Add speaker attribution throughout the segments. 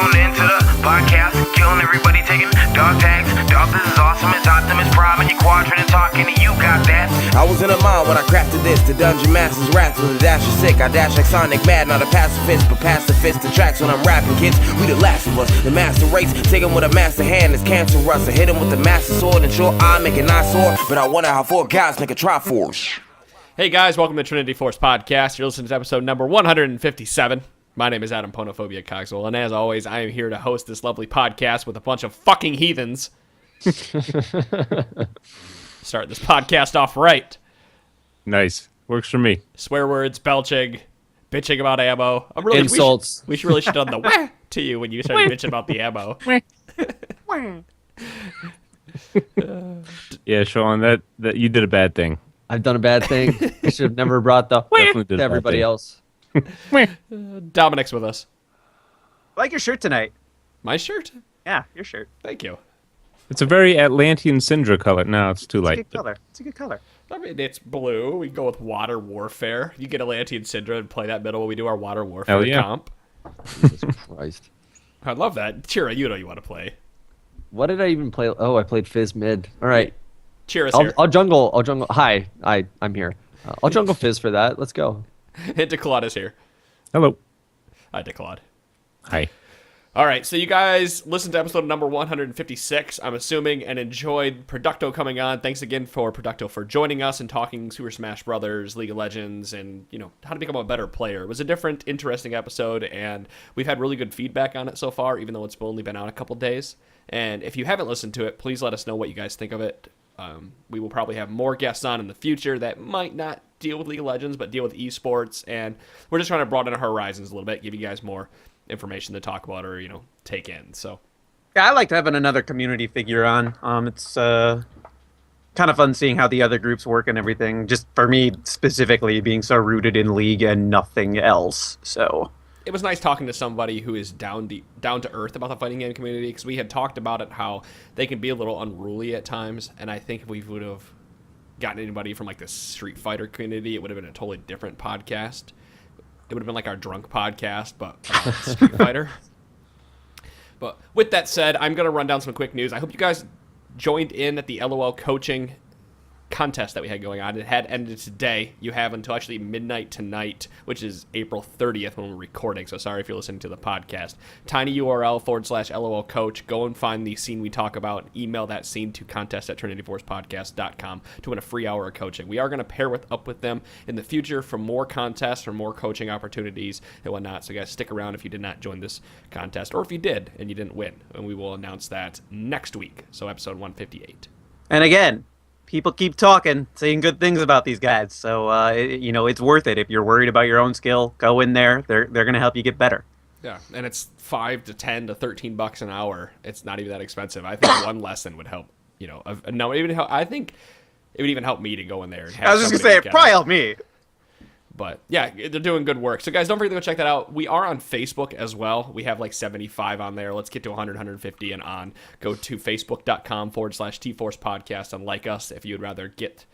Speaker 1: Tune into the podcast, killing everybody, taking dog tags. Dog, this is awesome. It's Optimus Prime and your quadrant and talking, and you got that. I was in a mind when I crafted this. The dungeon master's wrath with a dash of sick. I dash like Sonic Mad, not a pacifist, but pacifist. The tracks when I'm rapping, kids. We the last of us. The master race, take him with a master hand. It's cancerous. I hit him with the master sword, and sure I make an eyesore, but I wonder how four guys make a Triforce.
Speaker 2: Hey guys, welcome to Trinity Force Podcast. You're listening to episode number 157. My name is Adam Ponophobia Cogswell, and as always, I am here to host this lovely podcast with a bunch of fucking heathens. Start this podcast off right.
Speaker 3: Nice. Works for me.
Speaker 2: Swear words, belching, bitching about ammo.
Speaker 4: Insults.
Speaker 2: We should really have done the wah to you when you started bitching about the ammo.
Speaker 3: Yeah, Sean, that you did a bad thing.
Speaker 4: I've done a bad thing. I should have never brought the
Speaker 3: Definitely did
Speaker 4: to
Speaker 3: a bad
Speaker 4: everybody
Speaker 3: thing.
Speaker 4: else.
Speaker 2: Dominic's with us.
Speaker 5: I like your shirt tonight.
Speaker 2: My shirt?
Speaker 5: Yeah, your shirt.
Speaker 2: Thank you.
Speaker 3: It's a very Atlantean Syndra color. No, it's too
Speaker 5: It's a
Speaker 3: light.
Speaker 5: good color. It's a good color.
Speaker 2: I mean, it's blue. We go with water warfare. You get Atlantean Syndra and play that middle when we do our water warfare
Speaker 3: Hell yeah.
Speaker 2: comp.
Speaker 4: Jesus Christ.
Speaker 2: I love that. Chira, you know you want to play.
Speaker 4: What did I even play? Oh, I played Fizz mid. All right.
Speaker 2: Chira's here.
Speaker 4: I'll jungle. Hi, I'm here. I'll jungle Fizz for that. Let's go.
Speaker 2: And DeClaude is here.
Speaker 3: Hello.
Speaker 2: Hi, DeClaude.
Speaker 3: Hi.
Speaker 2: All right, so you guys listened to episode number 156, I'm assuming, and enjoyed Producto coming on. Thanks again for Producto for joining us and talking Super Smash Brothers, League of Legends, and, you know, how to become a better player. It was a different, interesting episode, and we've had really good feedback on it so far, even though it's only been out a couple days. And if you haven't listened to it, please let us know what you guys think of it. We will probably have more guests on in the future that might not deal with League of Legends, but deal with esports, and we're just trying to broaden our horizons a little bit, give you guys more information to talk about or, you know, take in. So
Speaker 5: Yeah, I liked having another community figure on. It's kind of fun seeing how the other groups work and everything. Just for me specifically, being so rooted in League and nothing else. So
Speaker 2: it was nice talking to somebody who is down to earth about the fighting game community, because we had talked about it, how they can be a little unruly at times, and I think if we would have gotten anybody from like the Street Fighter community, it would have been a totally different podcast. It would have been like our drunk podcast, but about Street Fighter. But with that said, I'm going to run down some quick news. I hope you guys joined in at the LOL coaching contest that we had going on. It had ended today. You have until actually midnight tonight, which is April 30th when we're recording, so sorry if you're listening to the podcast. tinyurl/LOL coach. Go and find the scene we talk about. Email that scene to contest@trinityforcepodcast.com to win a free hour of coaching. We are going to pair up with them in the future for more contests or more coaching opportunities and whatnot, so guys, stick around if you did not join this contest, or if you did and you didn't win, and we will announce that next week, so episode 158.
Speaker 5: and again, people keep talking, saying good things about these guys. So it's worth it. If you're worried about your own skill, go in there. They're going to help you get better.
Speaker 2: Yeah, and it's $5 to $10 to $13 an hour. It's not even that expensive. I think one lesson would help. You know, I think it would even help me to go in there. And have
Speaker 5: I was just going to
Speaker 2: somebody
Speaker 5: say,
Speaker 2: look
Speaker 5: it
Speaker 2: at
Speaker 5: probably helped me.
Speaker 2: But yeah, they're doing good work. So guys, don't forget to go check that out. We are on Facebook as well. We have like 75 on there. Let's get to 100, 150 and on. Go to facebook.com/TForce Podcast and like us if you'd rather get,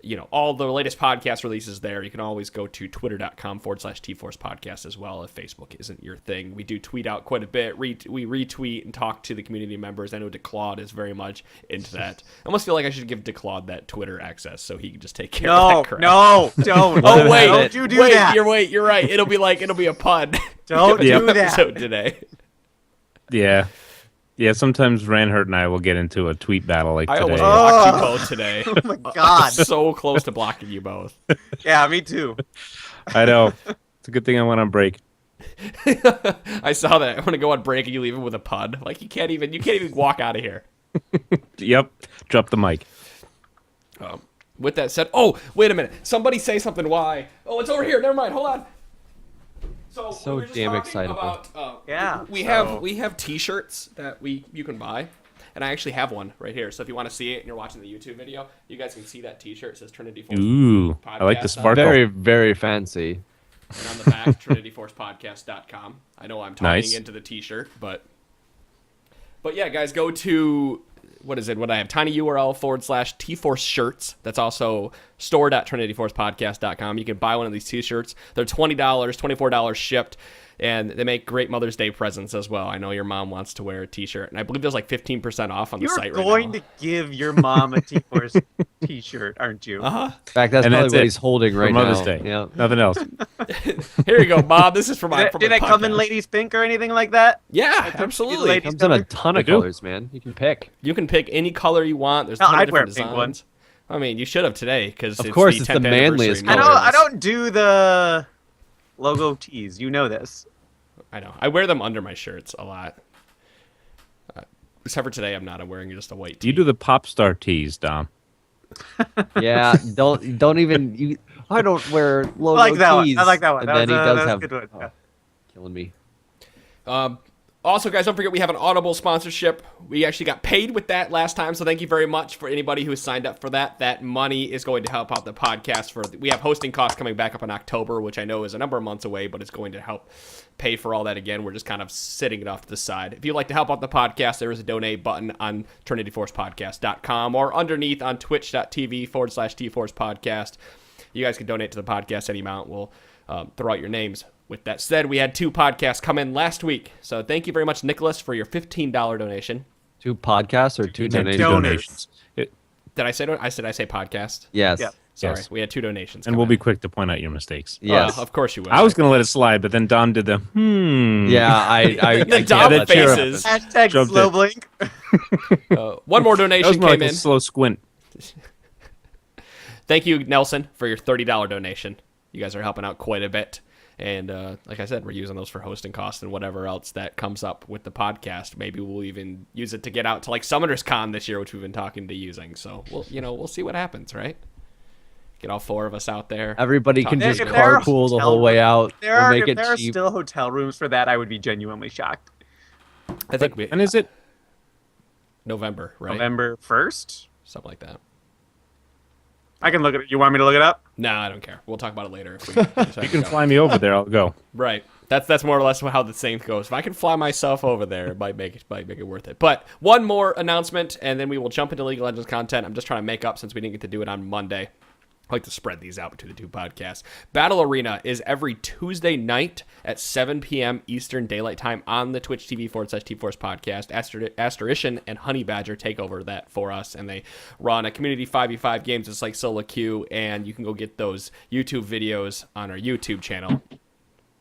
Speaker 2: you know, all the latest podcast releases there. You can always go to twitter.com/TForce Podcast as well if Facebook isn't your thing. We do tweet out quite a bit. We retweet and talk to the community members. I know DeClaude is very much into that. I almost feel like I should give DeClaude that Twitter access so he can just take care of that crap.
Speaker 5: No, don't.
Speaker 2: Oh, wait.
Speaker 5: Don't you do that.
Speaker 2: You're right. It'll be a pun.
Speaker 5: Don't
Speaker 3: Yep.
Speaker 5: do that.
Speaker 2: Episode today.
Speaker 3: Yeah. Yeah, sometimes Ranhert and I will get into a tweet battle like
Speaker 2: I
Speaker 3: today.
Speaker 2: almost blocked you both today.
Speaker 5: Oh my God.
Speaker 2: So close to blocking you both.
Speaker 5: Yeah, me too.
Speaker 3: I know. It's a good thing I went on break.
Speaker 2: I saw that. I want to go on break and you leave him with a pun. Like you can't even walk out of here.
Speaker 3: Yep. Drop the mic.
Speaker 2: With that said, oh, wait a minute. Somebody say something. Why? Oh, it's over here. Never mind. Hold on. So we were just
Speaker 4: damn
Speaker 2: talking
Speaker 4: excitable.
Speaker 2: about,
Speaker 5: Yeah,
Speaker 2: we
Speaker 5: so-
Speaker 2: have T-shirts that you can buy, and I actually have one right here. So if you want to see it and you're watching the YouTube video, you guys can see that T-shirt. It says Trinity Force.
Speaker 3: Ooh, I like the
Speaker 2: Podcast on it.
Speaker 3: sparkle.
Speaker 4: Very, very fancy.
Speaker 2: And on the back, trinityforcepodcast.com. I know I'm talking
Speaker 3: Nice.
Speaker 2: into the T-shirt, but yeah, guys, go to what is it? What I have, tinyurl/TForce shirts. That's also store.trinityforcepodcast.com. You can buy one of these T-shirts. They're $20, $24 shipped. And they make great Mother's Day presents as well. I know your mom wants to wear a T-shirt, and I believe there's like 15% off on the site right now.
Speaker 5: You're going to give your mom a T-Force T-shirt, aren't you?
Speaker 2: Uh-huh.
Speaker 4: In fact, that's
Speaker 3: And
Speaker 4: probably
Speaker 3: that's
Speaker 4: what
Speaker 3: it
Speaker 4: he's holding right
Speaker 3: for Mother's
Speaker 4: now.
Speaker 3: Day.
Speaker 4: Yeah.
Speaker 3: Nothing else.
Speaker 2: Here you go, Bob. This is for my.
Speaker 5: Did it come in ladies pink or anything like that?
Speaker 2: Yeah,
Speaker 5: It
Speaker 2: absolutely.
Speaker 5: ladies
Speaker 4: Comes in a
Speaker 5: color?
Speaker 4: ton of
Speaker 3: They do.
Speaker 4: colors, man. You can pick.
Speaker 2: You can pick any color you want. There's a
Speaker 5: No,
Speaker 2: ton of
Speaker 5: I'd wear a
Speaker 2: different
Speaker 5: pink one.
Speaker 2: designs. I mean, you should have today because
Speaker 4: Of course, it's the
Speaker 2: 10th
Speaker 4: manliest
Speaker 2: anniversary.
Speaker 4: color.
Speaker 5: I don't do the logo tees. You know this.
Speaker 2: I know. I wear them under my shirts a lot. Except for today, I'm not. I'm wearing just a white tee.
Speaker 3: You do the pop star tees, Dom.
Speaker 4: Yeah, don't even. I don't wear logo
Speaker 5: I like that one.
Speaker 4: tees.
Speaker 5: I like that one.
Speaker 4: And
Speaker 5: That
Speaker 4: then
Speaker 5: was,
Speaker 4: he
Speaker 5: that
Speaker 4: does
Speaker 5: was a
Speaker 4: have.
Speaker 5: good one. Yeah.
Speaker 4: Killing me.
Speaker 2: Also, guys, don't forget we have an Audible sponsorship. We actually got paid with that last time, so thank you very much for anybody who has signed up for that. That money is going to help out the podcast. We have hosting costs coming back up in October, which I know is a number of months away, but it's going to help pay for all that again. We're just kind of sitting it off to the side. If you'd like to help out the podcast, there is a donate button on TrinityForcePodcast.com or underneath on twitch.tv/TForcePodcast. You guys can donate to the podcast any amount. We'll throw out your names. With that said, we had 2 podcasts come in last week. So thank you very much, Nicholas, for your $15 donation.
Speaker 4: 2 podcasts or 2
Speaker 3: Two
Speaker 4: donations?
Speaker 3: donations.
Speaker 2: Did I say podcast?
Speaker 4: Yes.
Speaker 5: Yeah.
Speaker 2: Sorry,
Speaker 3: Yes.
Speaker 2: we had 2 donations.
Speaker 3: And
Speaker 2: come
Speaker 3: we'll
Speaker 2: in.
Speaker 3: be quick to point out your mistakes.
Speaker 4: Yes.
Speaker 2: Of course you will.
Speaker 3: I was going to let it slide, but then Dom did the
Speaker 4: Yeah, I
Speaker 2: The
Speaker 4: can't
Speaker 2: Dom
Speaker 4: let you-
Speaker 2: faces.
Speaker 5: Hashtag
Speaker 3: Jumped
Speaker 5: slow
Speaker 3: it.
Speaker 5: blink.
Speaker 2: One more
Speaker 3: That
Speaker 2: donation
Speaker 3: was more
Speaker 2: came
Speaker 3: like
Speaker 2: in.
Speaker 3: a slow squint.
Speaker 2: Thank you, Nelson, for your $30 donation. You guys are helping out quite a bit. And like I said, we're using those for hosting costs and whatever else that comes up with the podcast. Maybe we'll even use it to get out to like Summoners Con this year, which we've been talking to using. So we'll see what happens, right? Get all 4 of us out there.
Speaker 4: Everybody can
Speaker 2: Talk-
Speaker 4: just
Speaker 5: If there are
Speaker 4: carpool the
Speaker 5: hotel
Speaker 4: whole way
Speaker 5: rooms-
Speaker 4: out.
Speaker 5: There
Speaker 4: We'll
Speaker 5: are,
Speaker 4: make
Speaker 5: if
Speaker 4: it
Speaker 5: there are
Speaker 4: cheap.
Speaker 5: still hotel rooms for that, I would be genuinely shocked.
Speaker 2: I think we
Speaker 3: And is it?
Speaker 2: November, right?
Speaker 5: November 1st?
Speaker 2: Something like that.
Speaker 5: I can look at it. You want me to look it up?
Speaker 2: No, I don't care. We'll talk about it later. If we
Speaker 3: You can fly me over there. I'll go.
Speaker 2: Right. That's more or less how the same goes. If I can fly myself over there, it might make it worth it. But one more announcement, and then we will jump into League of Legends content. I'm just trying to make up since we didn't get to do it on Monday. I like to spread these out between the 2 podcasts. Battle Arena is every Tuesday night at 7 p.m. Eastern Daylight Time on the Twitch TV/TForce podcast. Asterition and Honey Badger take over that for us, and they run a community 5v5 games just like solo queue, and you can go get those YouTube videos on our YouTube channel.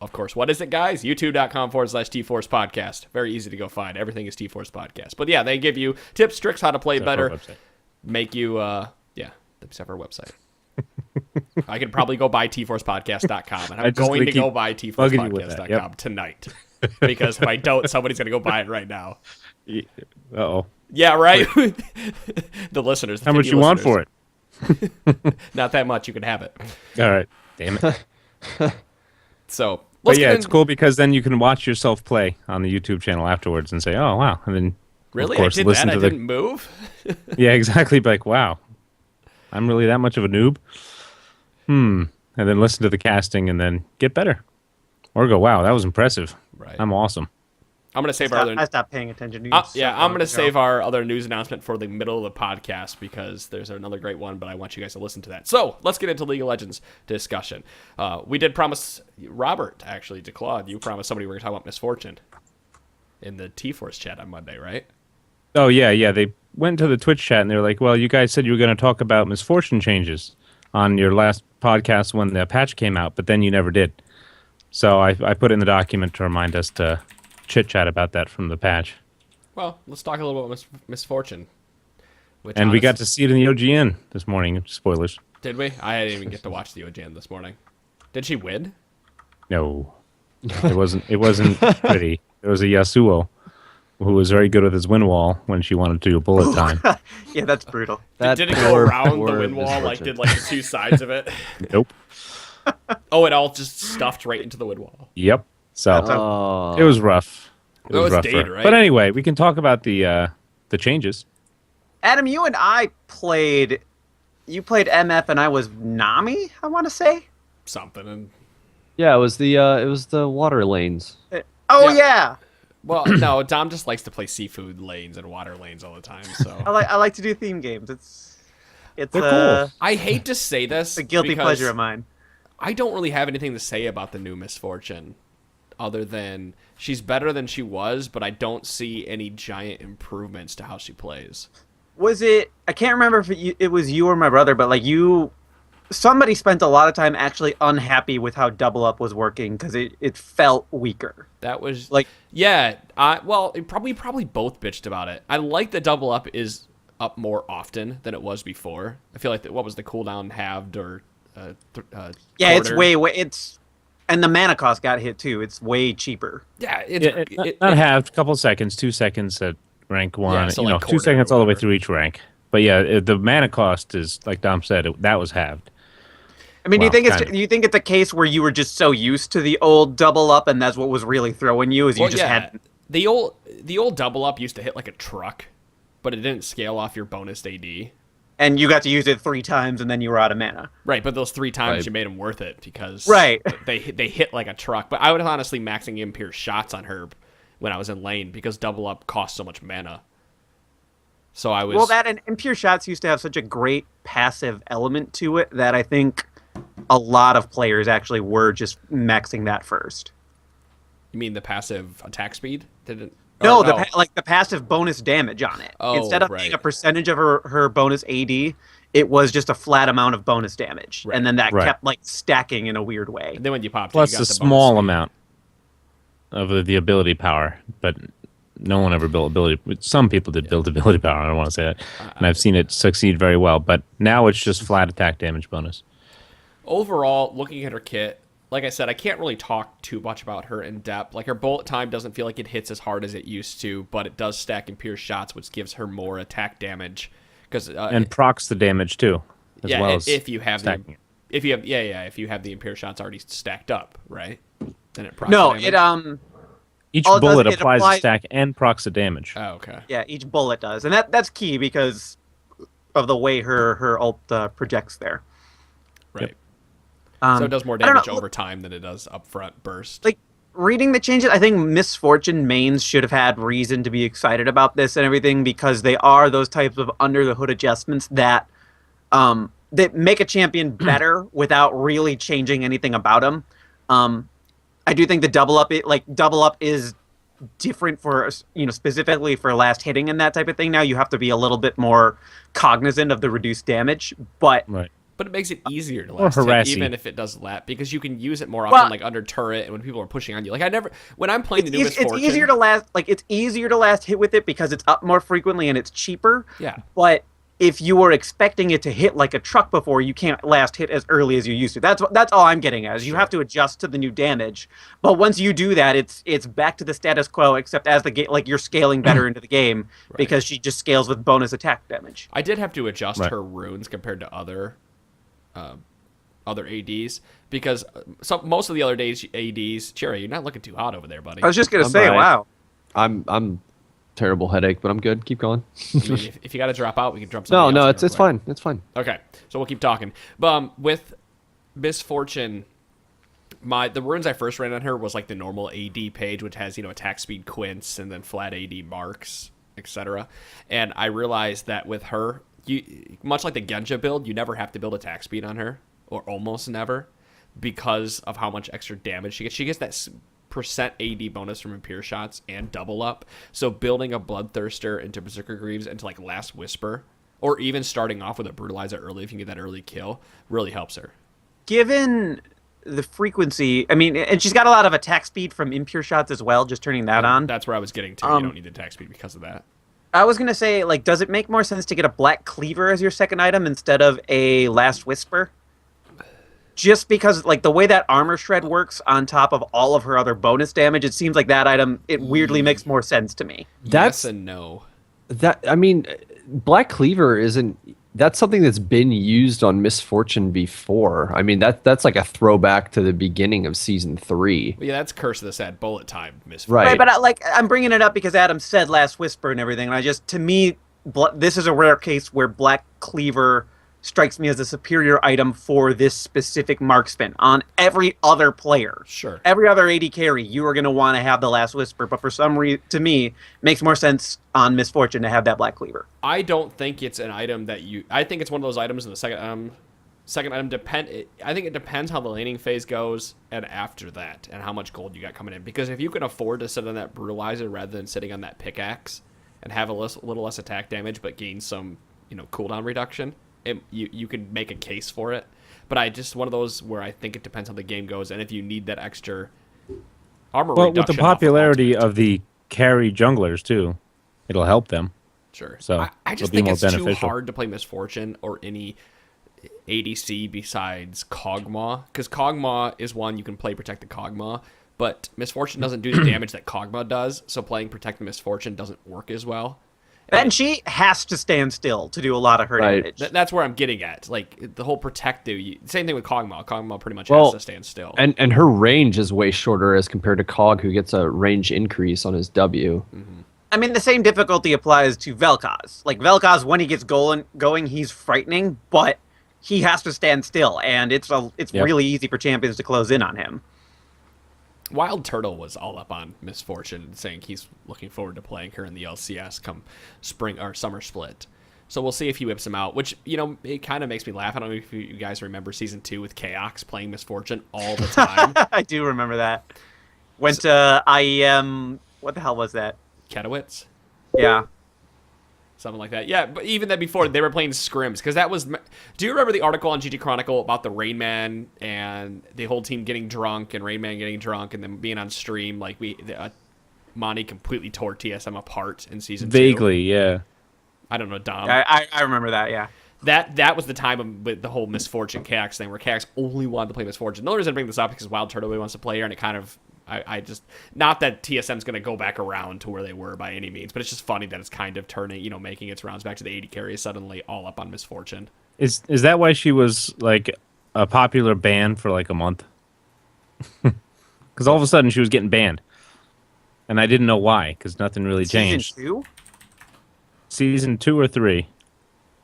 Speaker 2: Of course, what is it, guys? YouTube.com/TForce podcast. Very easy to go find. Everything is TForce podcast. But yeah, they give you tips, tricks, how to play
Speaker 3: Except for our
Speaker 2: better.
Speaker 3: website.
Speaker 2: Make you, except for our website. I could probably go buy tforcepodcast.com, and
Speaker 3: I
Speaker 2: I'm
Speaker 3: just
Speaker 2: going to
Speaker 3: keep
Speaker 2: go buy
Speaker 3: bugging you with that,
Speaker 2: tforcepodcast.com tonight. Because if I don't, somebody's going to go buy it right now.
Speaker 3: Uh-oh.
Speaker 2: Yeah, right? The listeners. The
Speaker 3: How much
Speaker 2: 50
Speaker 3: you want for
Speaker 2: listeners.
Speaker 3: it?
Speaker 2: Not that much. You can have it.
Speaker 3: All right. Damn it.
Speaker 2: So,
Speaker 3: But
Speaker 2: let's
Speaker 3: yeah,
Speaker 2: get
Speaker 3: it's
Speaker 2: in-
Speaker 3: cool because then you can watch yourself play on the YouTube channel afterwards and say, "Oh wow!" And then
Speaker 2: Really?
Speaker 3: of course,
Speaker 2: I did
Speaker 3: listen
Speaker 2: that? I
Speaker 3: to the
Speaker 2: didn't move?
Speaker 3: yeah, exactly. Be like, wow, I'm really that much of a noob. And then listen to the casting and then get better, or go, "Wow, that was impressive.
Speaker 2: Right.
Speaker 3: I'm awesome."
Speaker 2: I'm going to save our other...
Speaker 5: I stopped paying attention to you.
Speaker 2: I'm going to save our other news announcement for the middle of the podcast because there's another great one, but I want you guys to listen to that. So let's get into League of Legends discussion. We did promise Robert, actually, to Claude. You promised somebody we were going to talk about Misfortune in the T-Force chat on Monday, right?
Speaker 3: Oh yeah. They went to the Twitch chat and they were like, "Well, you guys said you were going to talk about Misfortune changes on your last podcast when the patch came out, but then you never did." So I put in the document to remind us to chit chat about that from the patch.
Speaker 2: Well, let's talk a little about Misfortune. Which
Speaker 3: And we got to see it in the OGN this morning. Spoilers.
Speaker 2: Did we? I didn't even get to watch the OGN this morning. Did she win?
Speaker 3: No, it wasn't. It wasn't pretty. There was a Yasuo who was very good with his wind wall when she wanted to do a bullet time.
Speaker 5: Yeah, that's brutal.
Speaker 4: That
Speaker 2: Did it go
Speaker 4: poor,
Speaker 2: around
Speaker 4: poor
Speaker 2: the wind wall? Like,
Speaker 4: Misfortune.
Speaker 2: did like the 2 sides of it?
Speaker 3: Nope.
Speaker 2: Oh, it all just stuffed right into the wind wall.
Speaker 3: Yep. So
Speaker 4: Oh.
Speaker 3: it was rough. It
Speaker 2: That was
Speaker 3: rough
Speaker 2: Dade,
Speaker 3: for her.
Speaker 2: right?
Speaker 3: But anyway, we can talk about the changes.
Speaker 5: Adam, you and I played. You played MF and I was Nami, I want to say.
Speaker 2: Something. And
Speaker 4: Yeah, it was the water lanes.
Speaker 5: Oh,
Speaker 2: Yeah.
Speaker 5: yeah.
Speaker 2: well, no, Dom just likes to play seafood lanes and water lanes all the time. So
Speaker 5: I like to do theme games. It's
Speaker 3: They're cool.
Speaker 2: I hate to say this.
Speaker 5: a guilty
Speaker 2: because
Speaker 5: pleasure of mine.
Speaker 2: I don't really have anything to say about the new Misfortune. other than she's better than she was, but I don't see any giant improvements to how she plays.
Speaker 5: Was it? I can't remember if it was you or my brother, but like somebody spent a lot of time actually unhappy with how Double Up was working because it felt weaker.
Speaker 2: That was
Speaker 5: like,
Speaker 2: yeah. Probably both bitched about it. I like the Double Up is up more often than it was before. I feel like what was the cooldown halved or
Speaker 5: yeah,
Speaker 2: quarter?
Speaker 5: it's and the mana cost got hit too. It's way cheaper.
Speaker 2: Yeah,
Speaker 3: not halved, couple seconds, 2 seconds at rank 1.
Speaker 2: Yeah, so like
Speaker 3: 2 seconds
Speaker 2: or
Speaker 3: all the way
Speaker 2: whatever.
Speaker 3: through each rank. But yeah, the mana cost is like Dom said, that was halved.
Speaker 5: I mean,
Speaker 3: Well,
Speaker 5: do
Speaker 3: kind
Speaker 5: you think it's a case where you were just so used to the old Double Up and that's what was really throwing you? Is you just had
Speaker 2: the old Double Up used to hit like a truck, but it didn't scale off your bonus AD.
Speaker 5: and you got to use it 3 times and then you were out of mana.
Speaker 2: Right, but those 3 times
Speaker 4: Right.
Speaker 2: you made them worth it because
Speaker 5: Right.
Speaker 2: they hit like a truck. But I would honestly maxing Impure shots on her when I was in lane because Double Up costs so much mana. So I was
Speaker 5: That and Impure Shots used to have such a great passive element to it that I think a lot of players actually were just maxing that first.
Speaker 2: You mean the passive attack speed? Didn't
Speaker 5: No,
Speaker 2: or
Speaker 5: the passive bonus damage on it.
Speaker 2: Oh,
Speaker 5: Instead of
Speaker 2: right.
Speaker 5: being a percentage of her bonus AD, it was just a flat amount of bonus damage,
Speaker 2: Right.
Speaker 5: and then that
Speaker 3: Right.
Speaker 5: kept like stacking in a weird way.
Speaker 2: And then when you popped
Speaker 3: Plus
Speaker 2: it, you
Speaker 3: a
Speaker 2: got the
Speaker 3: small
Speaker 2: bonus speed.
Speaker 3: amount of the ability power, but no one ever built ability. Some people did build ability power. I don't want to say that, and I've seen it succeed very well. But now it's just flat attack damage bonus.
Speaker 2: Overall, looking at her kit, like I said, I can't really talk too much about her in depth. Like her bullet time doesn't feel like it hits as hard as it used to, but it does stack and pierce shots, which gives her more attack damage. Because
Speaker 3: And procs the damage too, as
Speaker 2: yeah,
Speaker 3: well as
Speaker 2: if you have
Speaker 3: stacking it.
Speaker 2: if you have the Impure shots already stacked up, right? Then it procs
Speaker 5: No,
Speaker 2: the damage.
Speaker 5: it
Speaker 3: Each
Speaker 5: all it does,
Speaker 3: bullet
Speaker 5: it
Speaker 3: applies a
Speaker 5: applies-
Speaker 3: stack and procs the damage.
Speaker 2: Oh, okay.
Speaker 5: yeah, each bullet does, and that's key because of the way her ult projects there.
Speaker 2: Right.
Speaker 5: Um,
Speaker 2: So it does more
Speaker 5: I don't
Speaker 2: damage
Speaker 5: know,
Speaker 2: over time than it does upfront burst.
Speaker 5: like reading the changes, I think Misfortune mains should have had reason to be excited about this and everything because they are those types of under the hood adjustments that make a champion better without really changing anything about him. I do think the double up is different for specifically for last hitting and that type of thing. Now you have to be a little bit more cognizant of the reduced damage, but
Speaker 3: Right.
Speaker 2: But it makes it easier to
Speaker 3: Or
Speaker 2: last hit,
Speaker 3: harassy.
Speaker 2: even if it does lap, because you can use it more often,
Speaker 5: Well-
Speaker 2: like under turret and when people are pushing on you. Like when I'm playing the new Misfortune,
Speaker 5: it's easier to last hit with it because it's up more frequently and it's cheaper.
Speaker 2: Yeah.
Speaker 5: But if you were expecting it to hit like a truck before, you can't last hit as early as you used to. That's all I'm getting at. Is you have to adjust to the new damage. But once you do that, it's back to the status quo, except as the game, like you're scaling better into the game because she just scales with bonus attack damage.
Speaker 2: I did have to adjust
Speaker 3: Right.
Speaker 2: her runes compared to other ADs because most of the other days ADs. Cherry, you're not looking too hot over there, buddy.
Speaker 5: I was just gonna
Speaker 4: I'm
Speaker 5: say,
Speaker 4: right.
Speaker 5: wow.
Speaker 4: I'm terrible headache, but I'm good. Keep going.
Speaker 2: I mean, if you got to drop out, we can jump. somebody
Speaker 4: No,
Speaker 2: else in
Speaker 4: it's
Speaker 2: real quick.
Speaker 4: fine. It's fine.
Speaker 2: Okay, so we'll keep talking. But with Misfortune, the runes I first ran on her was like the normal AD page, which has attack speed quints and then flat AD marks, etc. And I realized that with her, much like the Genja build, you never have to build attack speed on her, or almost never, because of how much extra damage she gets. She gets that percent AD bonus from Impure shots and double up. So building a Bloodthirster into Berserker Greaves into like Last Whisper, or even starting off with a Brutalizer early if you can get that early kill, really helps her.
Speaker 5: Given the frequency, I mean, and she's got a lot of attack speed from Impure Shots as well. Just turning that on.
Speaker 2: That's where I was getting to. You don't need the attack speed because of that.
Speaker 5: I was gonna say, like, does it make more sense to get a Black Cleaver as your second item instead of a Last Whisper? Just because, like, the way that Armor Shred works on top of all of her other bonus damage, it seems like that item, it weirdly makes more sense to me.
Speaker 2: Yes and no.
Speaker 4: I mean, Black Cleaver isn't. That's something that's been used on Misfortune before. I mean, that's like a throwback to the beginning of season 3.
Speaker 2: But yeah, that's Curse of the Sad Bullet Time, Misfortune.
Speaker 4: Right.
Speaker 5: Right, but I'm bringing it up because Adam said Last Whisper and everything, and to me, this is a rare case where Black Cleaver strikes me as a superior item for this specific marksman. On every other player,
Speaker 2: Sure.
Speaker 5: every other AD carry, you are going to want to have the Last Whisper, but for some reason, to me, it makes more sense on Misfortune to have that Black Cleaver.
Speaker 2: I don't think it's an item that I think it's one of those items in the second second item I think it depends how the laning phase goes and after that and how much gold you got coming in. Because if you can afford to sit on that brutalizer rather than sitting on that pickaxe and have a little less attack damage but gain some, cooldown reduction, you can make a case for it. But I just one of those where I think it depends how the game goes and if you need that extra armor reduction.
Speaker 3: With the popularity of the carry junglers too, it'll help them.
Speaker 2: Sure.
Speaker 3: So
Speaker 2: I just think it's too hard to play Misfortune or any ADC besides Kog'Maw, because Kog'Maw is one you can play Protect the Kog'Maw, but Misfortune doesn't do the damage that Kog'Maw does, so playing Protect the Misfortune doesn't work as well.
Speaker 5: And she has to stand still to do a lot of her damage.
Speaker 2: That's where I'm getting at. Like, the whole Protect same thing with Kog'Maw. Kog'Maw pretty much has to stand still.
Speaker 4: And her range is way shorter as compared to Cog, who gets a range increase on his W.
Speaker 2: Mm-hmm.
Speaker 5: I mean, the same difficulty applies to Vel'Koz. Like, Vel'Koz, when he gets going, he's frightening, but he has to stand still, and it's really easy for champions to close in on him.
Speaker 2: Wild Turtle was all up on Misfortune, saying he's looking forward to playing her in the LCS come spring or summer split. So we'll see if he whips him out, which, it kind of makes me laugh. I don't know if you guys remember Season 2 with Chaox playing Misfortune all the time.
Speaker 5: I do remember that. Went to IEM, what the hell was that?
Speaker 2: Katowice?
Speaker 5: Yeah.
Speaker 2: Something like that. Yeah, but even then before, they were playing scrims. Because that was... Do you remember the article on GT Chronicle about the Rain Man and the whole team getting drunk and Rain Man getting drunk and then being on stream? Like, Monty completely tore TSM apart in Season 2.
Speaker 3: Vaguely, yeah.
Speaker 2: I don't know, Dom.
Speaker 5: I remember that, yeah.
Speaker 2: That was the time with the whole Misfortune Cax thing, where Cax only wanted to play Misfortune. The only reason I bring this up is because Wild Turtle really wants to play her, and it kind of... I just, not that TSM's going to go back around to where they were by any means, but it's just funny that it's kind of turning, making its rounds back to the 80 carries suddenly all up on Misfortune.
Speaker 3: Is that why she was like a popular ban for like a month? Because all of a sudden she was getting banned, and I didn't know why, because nothing really changed.
Speaker 5: Season 2?
Speaker 3: Season 2 or 3.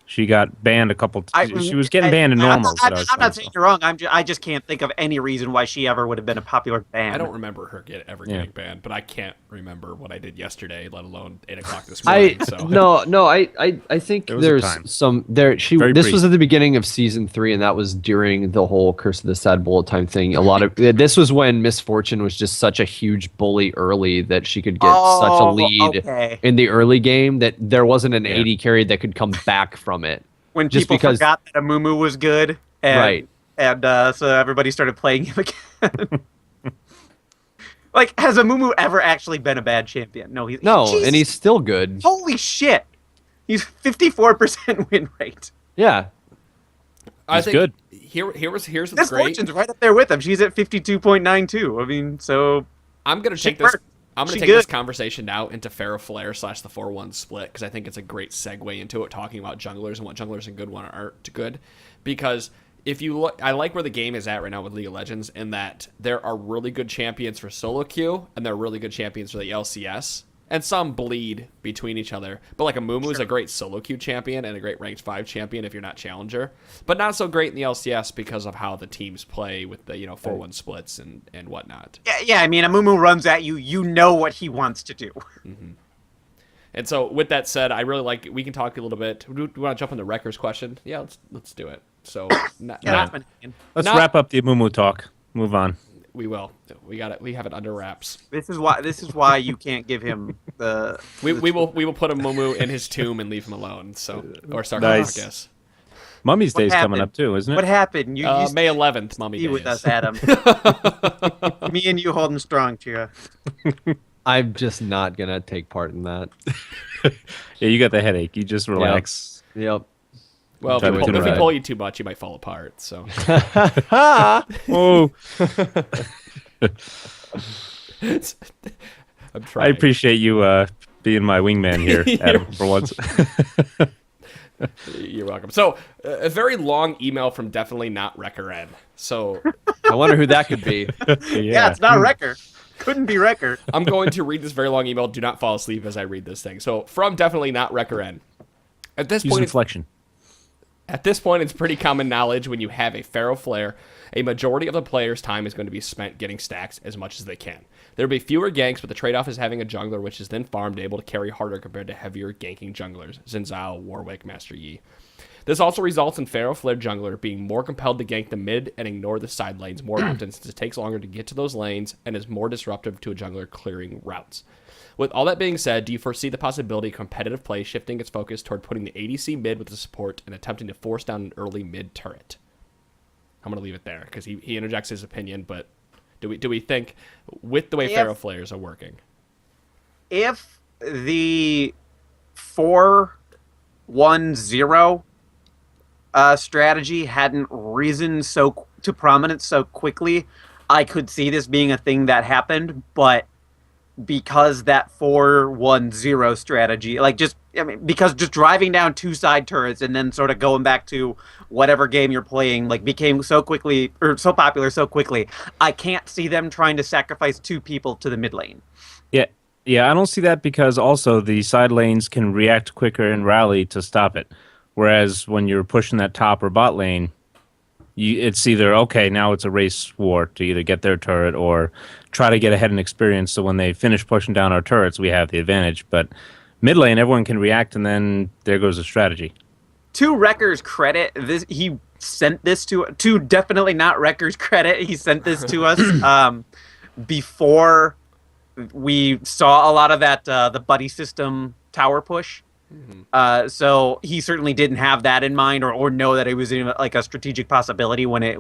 Speaker 3: She got banned a couple. She was getting banned in normals.
Speaker 5: I'm not saying you're wrong. I just can't think of any reason why she ever would have been a popular ban.
Speaker 2: I don't remember her ever getting banned, but I can't remember what I did yesterday, let alone 8 o'clock this morning.
Speaker 4: I think there's some there. This was at the beginning of Season 3, and that was during the whole Curse of the Sad Bullet time thing. A lot of this was when Misfortune was just such a huge bully early that she could get such a lead in the early game that there wasn't an 80 carry that could come back from it.
Speaker 5: When people forgot that Amumu was good, and so everybody started playing him again. Like, has Amumu ever actually been a bad champion? No,
Speaker 4: and he's still good.
Speaker 5: Holy shit, he's 54% win rate.
Speaker 4: Yeah,
Speaker 2: I think
Speaker 3: good.
Speaker 2: Here's what's great.
Speaker 5: Misfortune's right up there with him. She's at 52.92. I mean, so
Speaker 2: I'm gonna take this. I'm going to take this conversation now into Pharaoh Flare / the 4-1 split, because I think it's a great segue into it, talking about junglers and what junglers and good one aren't good. Because if you look, I like where the game is at right now with League of Legends, in that there are really good champions for solo queue, and there are really good champions for the LCS. And some bleed between each other. But like Amumu is a great solo queue champion and a great ranked 5 champion if you're not challenger. But not so great in the LCS because of how the teams play with the 4-1 splits and whatnot.
Speaker 5: Yeah, I mean, Amumu runs at you. You know what he wants to do.
Speaker 2: Mm-hmm. And so with that said, I really like, we can talk a little bit. Do you want to jump on the Wreckers question? Yeah, let's do it. So
Speaker 3: let's wrap up the Amumu talk. Move on.
Speaker 2: We will. We got it. We have it under wraps.
Speaker 5: This is why you can't give him the.
Speaker 2: We will put a Mumu in his tomb and leave him alone. So or
Speaker 3: Nice.
Speaker 2: sarcophagus.
Speaker 3: Mummy's Day's coming up too, isn't it?
Speaker 5: What happened? You
Speaker 2: May 11th. Mummy Day
Speaker 5: with
Speaker 2: is.
Speaker 5: us, Adam. Me and you holding strong, Chira.
Speaker 4: I'm just not gonna take part in that.
Speaker 3: Yeah, you got the headache. You just relax.
Speaker 4: Yep.
Speaker 2: Well, if we pull you too much, you might fall apart. So.
Speaker 3: Oh.
Speaker 2: I'm trying.
Speaker 3: I appreciate you being my wingman here, Adam, for once.
Speaker 2: You're welcome. So, a very long email from definitely not Wrecker N. So,
Speaker 4: I wonder who that could be.
Speaker 5: Yeah, it's not Wrecker. Couldn't be Wrecker.
Speaker 2: I'm going to read this very long email. Do not fall asleep as I read this thing. So, from definitely not Wrecker N. At this point,
Speaker 3: inflection.
Speaker 2: At this point, it's pretty common knowledge when you have a Pharaoh Flare, a majority of the player's time is going to be spent getting stacks as much as they can. There will be fewer ganks, but the trade-off is having a jungler, which is then farmed, able to carry harder compared to heavier ganking junglers, Xin Zhao, Warwick, Master Yi. This also results in Pharaoh Flare jungler being more compelled to gank the mid and ignore the side lanes more often, since it takes longer to get to those lanes and is more disruptive to a jungler clearing routes. With all that being said, do you foresee the possibility of competitive play shifting its focus toward putting the ADC mid with the support and attempting to force down an early mid turret? I'm going to leave it there because he interjects his opinion, but do we think with the way Pharaoh Flares are working?
Speaker 5: If the 4-1-0 strategy hadn't risen to prominence so quickly, I could see this being a thing that happened, but because that 4-1-0 strategy, because just driving down 2 side turrets and then sort of going back to whatever game you're playing, became so popular so quickly, I can't see them trying to sacrifice 2 people to the mid lane.
Speaker 3: Yeah, I don't see that because also the side lanes can react quicker and rally to stop it. Whereas when you're pushing that top or bot lane, it's either, okay, now it's a race war to either get their turret or try to get ahead in experience, so when they finish pushing down our turrets, we have the advantage. But mid lane, everyone can react, and then there goes the strategy.
Speaker 5: To Wrecker's credit, he sent this to definitely not Wrecker's credit, he sent this to us before we saw a lot of that the buddy system tower push. Mm-hmm. So he certainly didn't have that in mind, or know that it was even a strategic possibility when he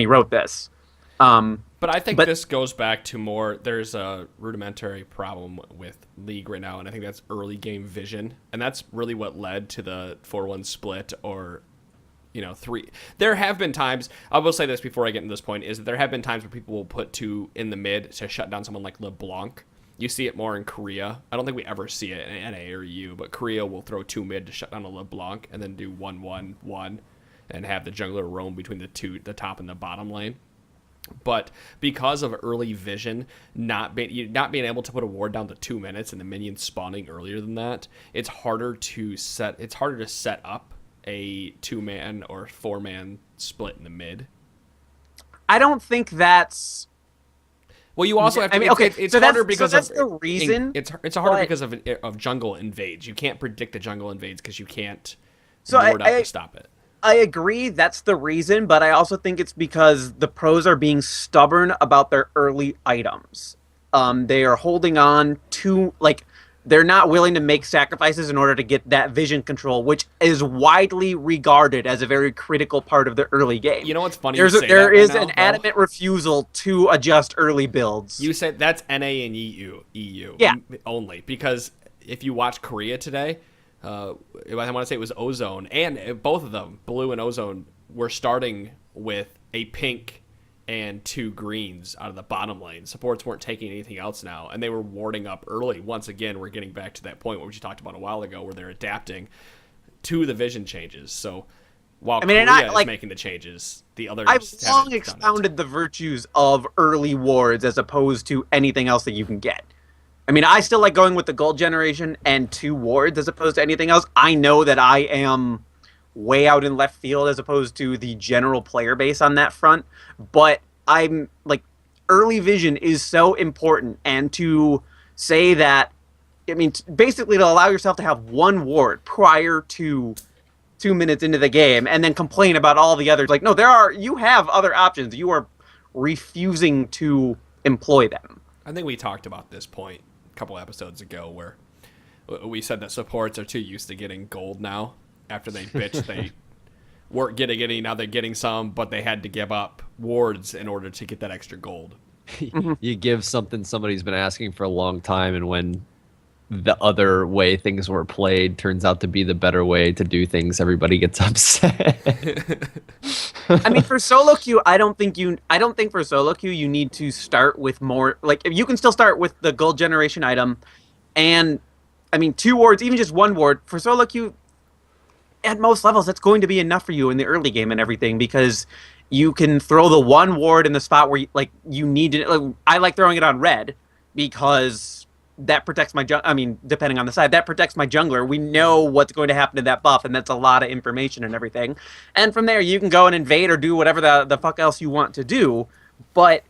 Speaker 5: wrote this.
Speaker 2: But I think this goes back to more. There's a rudimentary problem with League right now, and I think that's early game vision, and that's really what led to the 4-1 split, or 3. There have been times. I will say this before I get into this point: is that there have been times where people will put 2 in the mid to shut down someone like LeBlanc. You see it more in Korea. I don't think we ever see it in NA or U, but Korea will throw 2 mid to shut down a LeBlanc and then do 1-1-1 and have the jungler roam between the top and the bottom lane. But because of early vision, not being able to put a ward down to 2 minutes and the minions spawning earlier than that, it's harder to set up a 2-man or 4-man split in the mid.
Speaker 5: I don't think that's.
Speaker 2: Well, you also have to. It's harder because
Speaker 5: that's the reason.
Speaker 2: It's harder because of jungle invades. You can't predict the jungle invades because you can't ward out to stop it.
Speaker 5: I agree, that's the reason, but I also think it's because the pros are being stubborn about their early items. They are holding on to they're not willing to make sacrifices in order to get that vision control, which is widely regarded as a very critical part of the early game.
Speaker 2: You know what's funny?
Speaker 5: There is an adamant refusal to adjust early builds.
Speaker 2: You said that's NA and EU
Speaker 5: yeah.
Speaker 2: only, because if you watch Korea today, I want to say it was Ozone, and both of them, Blue and Ozone, were starting with a pink and 2 greens out of the bottom lane. Supports weren't taking anything else now, and they were warding up early. Once again, we're getting back to that point which you talked about a while ago, where they're adapting to the vision changes. So while Korea is making the changes, the others
Speaker 5: I've long expounded the virtues of early wards as opposed to anything else that you can get. I still like going with the gold generation and 2 wards as opposed to anything else. I know that I am way out in left field as opposed to the general player base on that front, but I'm early vision is so important, and to say that, basically to allow yourself to have 1 ward prior to 2 minutes into the game and then complain about all the others. No, you have other options. You are refusing to employ them.
Speaker 2: I think we talked about this point a couple episodes ago, where we said that supports are too used to getting gold now. After they bitched, they weren't getting any. Now they're getting some, but they had to give up wards in order to get that extra gold.
Speaker 4: You give something somebody's been asking for a long time, and when the other way things were played turns out to be the better way to do things, everybody gets upset.
Speaker 5: For solo queue, I don't think for solo queue you need to start with more. You can still start with the gold generation item, and 2 wards, even just 1 ward for solo queue. At most levels, that's going to be enough for you in the early game and everything, because you can throw the 1 ward in the spot where you need to. I like throwing it on red because that protects my depending on the side, that protects my jungler. We know what's going to happen to that buff, and that's a lot of information and everything. And from there, you can go and invade or do whatever the fuck else you want to do. But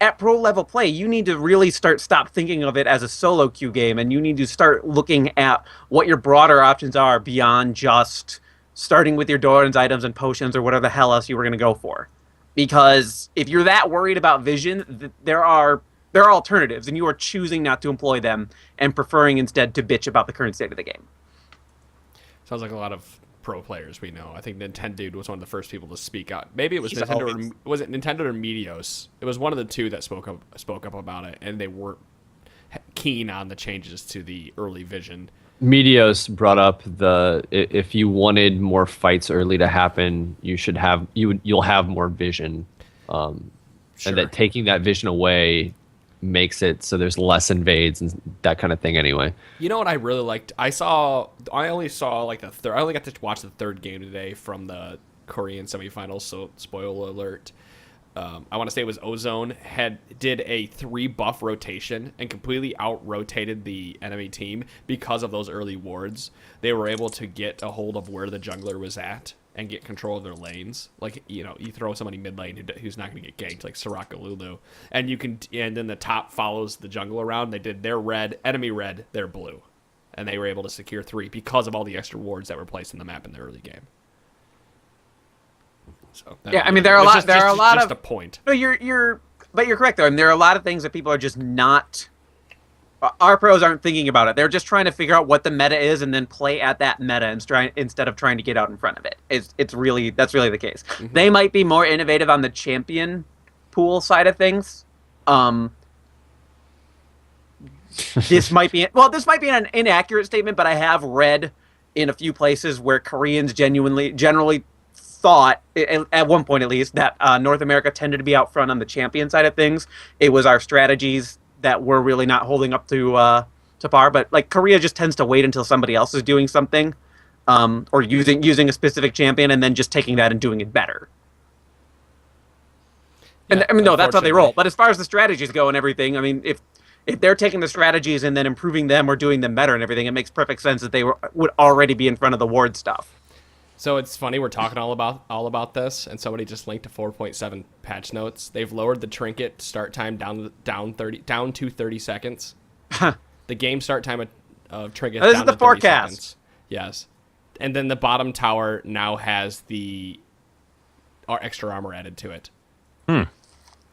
Speaker 5: at pro level play, you need to really stop thinking of it as a solo queue game, and you need to start looking at what your broader options are beyond just starting with your Doran's items and potions or whatever the hell else you were going to go for. Because if you're that worried about vision, there are alternatives, and you are choosing not to employ them and preferring instead to bitch about the current state of the game.
Speaker 2: Sounds like a lot of pro players we know. I think Nintendo was one of the first people to speak out. Maybe it was Nintendo, or was it Nintendo or Meteos? It was one of the two that spoke up about it, and they weren't keen on the changes to the early vision.
Speaker 4: Meteos brought up if you wanted more fights early to happen, you'll have more vision,
Speaker 2: Sure.
Speaker 4: and that taking that vision away makes it so there's less invades and that kind of thing. Anyway,
Speaker 2: you know what I really liked? I only saw like I only got to watch the third game today from the Korean semifinals. So spoiler alert. I want to say it was Ozone did a 3 buff rotation and completely out-rotated the enemy team because of those early wards. They were able to get a hold of where the jungler was at and get control of their lanes. Like, you throw somebody mid lane who's not going to get ganked, like Soraka Lulu, and then the top follows the jungle around. They did their red, enemy red, their blue, and they were able to secure 3 because of all the extra wards that were placed in the map in the early game. So
Speaker 5: yeah, I mean, there are a lot.
Speaker 2: Just a point.
Speaker 5: No, but you're correct though. I mean, there are a lot of things that people are just not. Our pros aren't thinking about it. They're just trying to figure out what the meta is and then play at that meta instead of trying to get out in front of it. That's really the case. Mm-hmm. They might be more innovative on the champion pool side of things. This might be an inaccurate statement, but I have read in a few places where Koreans generally thought, at one point at least, that North America tended to be out front on the champion side of things. It was our strategies that were really not holding up to par. But like Korea just tends to wait until somebody else is doing something, or using a specific champion, and then just taking that and doing it better. And
Speaker 2: Yeah,
Speaker 5: I mean, no, that's how they roll. But as far as the strategies go and everything, I mean, if they're taking the strategies and then improving them or doing them better and everything, it makes perfect sense that they would already be in front of the ward stuff.
Speaker 2: So it's funny, we're talking all about this, and somebody just linked to 4.7 patch notes. They've lowered the trinket start time down to 30 seconds. The game start time of trinket
Speaker 5: this
Speaker 2: down
Speaker 5: is the
Speaker 2: to 30
Speaker 5: forecast.
Speaker 2: seconds. Yes. And then the bottom tower now has the extra armor added to it.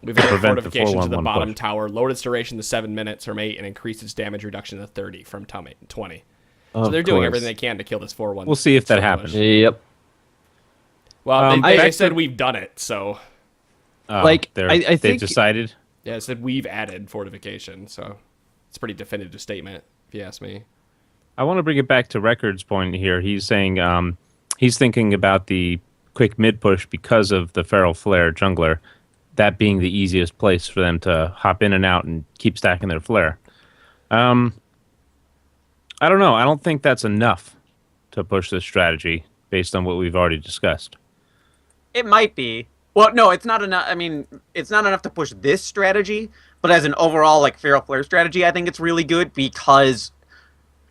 Speaker 2: We've added fortification to the bottom tower, lowered its duration to 7 minutes from 8, and increased its damage reduction to 30 from 20. So they're doing everything they can to kill this 4-1.
Speaker 3: We'll see if that happens.
Speaker 4: Yep.
Speaker 2: Well, they said we've done it, so...
Speaker 4: I think
Speaker 3: they've decided?
Speaker 2: Yeah, it said we've added fortification, so it's a pretty definitive statement, if you ask me.
Speaker 3: I want to bring it back to Record's point here. He's saying he's thinking about the quick mid-push because of the Feral Flare jungler, that being the easiest place for them to hop in and out and keep stacking their flare. I don't know. I don't think that's enough to push this strategy based on what we've already discussed.
Speaker 5: It might be. Well, no, it's not enough. I mean, it's not enough to push this strategy, but as an overall like Feral Flare strategy, I think it's really good because,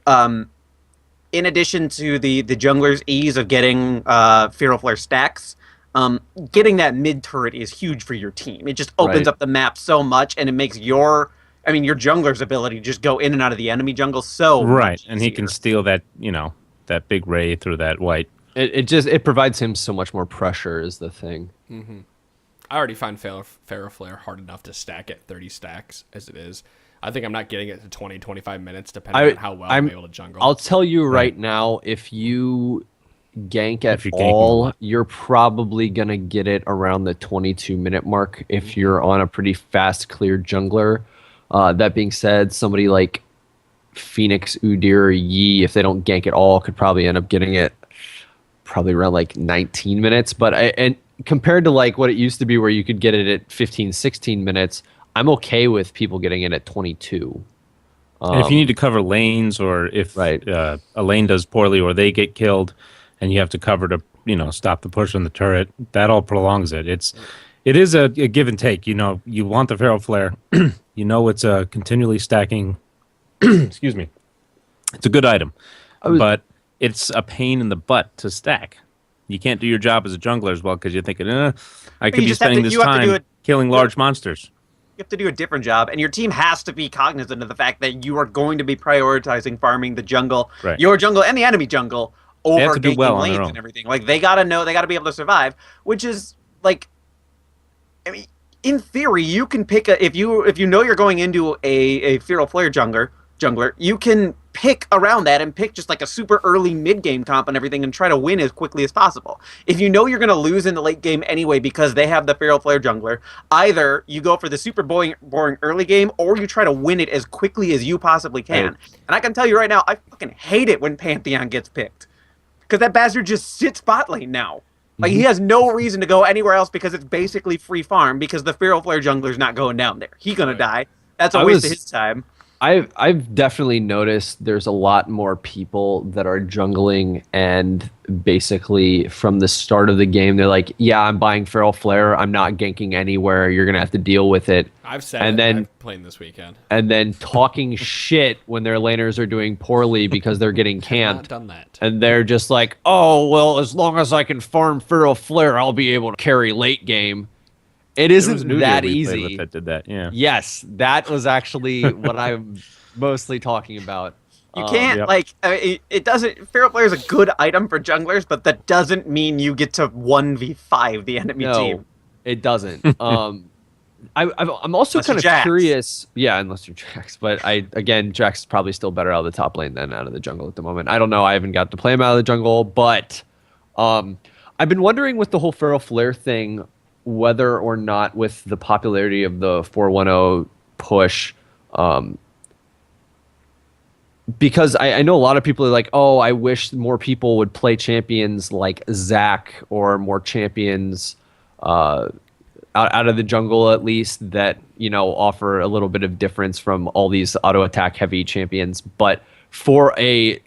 Speaker 5: in addition to the jungler's ease of getting Feral Flare stacks, getting that mid turret is huge for your team. It just opens up the map so much, and it makes your jungler's ability to just go in and out of the enemy jungle so much
Speaker 3: and he can steal that that big ray through that white.
Speaker 4: It provides him so much more pressure is the thing.
Speaker 2: Mm-hmm. I already find Feral Flare hard enough to stack at 30 stacks as it is. I think I'm not getting it to 20, 25 minutes depending on how well I'm able to jungle.
Speaker 4: I'll tell you right now, if you gank at all, you're probably going to get it around the 22-minute mark if you're on a pretty fast, clear jungler. That being said, somebody like Phoenix, Udyr, or Yi, if they don't gank at all, could probably end up getting it probably around like 19 minutes. But and compared to like what it used to be where you could get it at 15, 16 minutes, I'm okay with people getting it at 22.
Speaker 3: And if you need to cover lanes, or if a lane does poorly or they get killed and you have to cover to stop the push on the turret, that all prolongs it. It is a give and take. You want the Feral Flare. It's a continually stacking. Excuse me. It's a good item, but it's a pain in the butt to stack. You can't do your job as a jungler as well because you're thinking, I could be spending this time killing large monsters.
Speaker 5: You have to do a different job, and your team has to be cognizant of the fact that you are going to be prioritizing farming the jungle, your jungle, and the enemy jungle over ganking lanes and everything. Like, they gotta know, they gotta be able to survive, which is like, I mean, in theory, you can pick if you know you're going into a Feral Flare jungler, you can pick around that and pick just like a super early mid-game comp and everything and try to win as quickly as possible. If you know you're going to lose in the late game anyway because they have the Feral Flare jungler, either you go for the super boring early game or you try to win it as quickly as you possibly can. And I can tell you right now, I fucking hate it when Pantheon gets picked. Because that bastard just sits bot lane now. Like, he has no reason to go anywhere else because it's basically free farm because the Feral Flare jungler's not going down there. He's going to die. That's a waste of his time.
Speaker 4: I've definitely noticed there's a lot more people that are jungling, and basically from the start of the game they're like, yeah, I'm buying Feral Flare, I'm not ganking anywhere, you're gonna have to deal with it.
Speaker 2: I've said and then I've played this weekend.
Speaker 4: And then talking shit when their laners are doing poorly because they're getting camped.
Speaker 2: I've not done that.
Speaker 4: And they're just like, oh well, as long as I can farm Feral Flare, I'll be able to carry late game. It isn't that easy.
Speaker 3: That did that, yeah.
Speaker 4: Yes, that was actually what I'm mostly talking about.
Speaker 5: You can't, it doesn't... Feral Flare is a good item for junglers, but that doesn't mean you get to 1v5 the enemy team.
Speaker 4: No, it doesn't. I'm also kind of curious... Yeah, unless you're Jax. But, again, Jax is probably still better out of the top lane than out of the jungle at the moment. I don't know. I haven't got to play him out of the jungle, but I've been wondering with the whole Feral Flare thing, whether or not with the popularity of the 410 push, because I know a lot of people are like, oh, I wish more people would play champions like Zac or more champions out of the jungle at least that, you know, offer a little bit of difference from all these auto attack heavy champions. But for a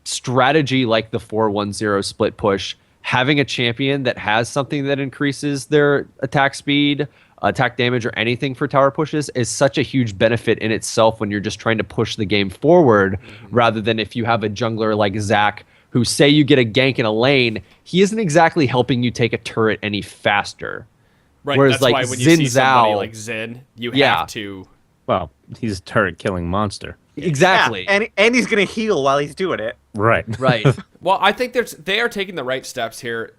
Speaker 4: strategy like the 410 split push, having a champion that has something that increases their attack speed, attack damage, or anything for tower pushes is such a huge benefit in itself when you're just trying to push the game forward, rather than if you have a jungler like Zac who, say you get a gank in a lane, he isn't exactly helping you take a turret any faster.
Speaker 2: Right,
Speaker 4: whereas
Speaker 2: that's
Speaker 4: like
Speaker 2: why when
Speaker 4: Xin
Speaker 2: you see somebody
Speaker 4: Zhao,
Speaker 2: like Zen, you have to...
Speaker 3: Well, he's a turret-killing monster.
Speaker 5: Exactly. Yeah, and he's going to heal while he's doing it.
Speaker 3: Right.
Speaker 2: Well, I think they are taking the right steps here.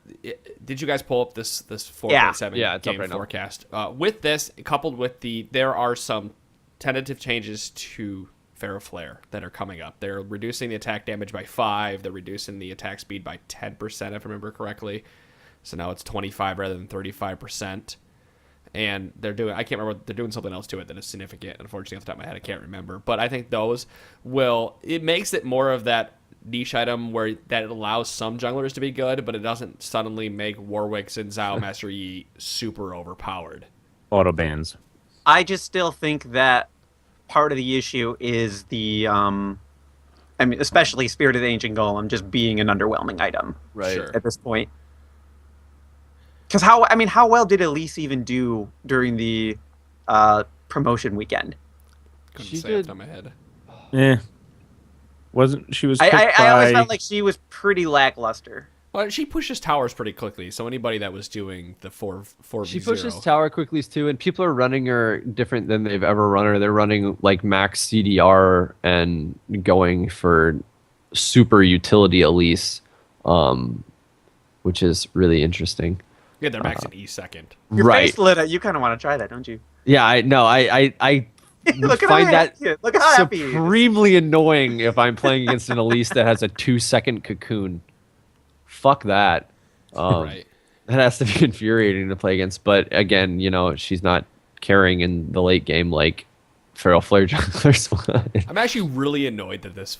Speaker 2: Did you guys pull up this 4.7 game forecast? With this, coupled with there are some tentative changes to Feral Flare that are coming up. They're reducing the attack damage by 5. They're reducing the attack speed by 10%, if I remember correctly. So now it's 25 rather than 35%. And they're doing something else to it that is significant. Unfortunately, off the top of my head, I can't remember. But I think those it makes it more of that niche item where that it allows some junglers to be good, but it doesn't suddenly make Warwick's and Zhao Master Yi super overpowered.
Speaker 3: Auto bans.
Speaker 5: I just still think that part of the issue is the, especially Spirit of the Ancient Golem just being an underwhelming item at this point. Because how well did Elise even do during the promotion weekend?
Speaker 2: Couldn't say off the top of my head.
Speaker 3: Yeah. Wasn't she was?
Speaker 5: I always felt like she was pretty lackluster.
Speaker 2: Well, she pushes towers pretty quickly, so anybody that was doing the 4v0...
Speaker 4: She pushes tower quickly too, and people are running her different than they've ever run her. They're running like max CDR and going for super utility Elise, which is really interesting.
Speaker 2: Yeah, they're maxing E second.
Speaker 5: Your face lit up. You kind of want to try that, don't you?
Speaker 4: Yeah, I find that supremely annoying if I'm playing against an Elise that has a 2-second cocoon. Fuck that. That has to be infuriating to play against. But again, you know, she's not carrying in the late game like Feral Flare junglers.
Speaker 2: I'm actually really annoyed that this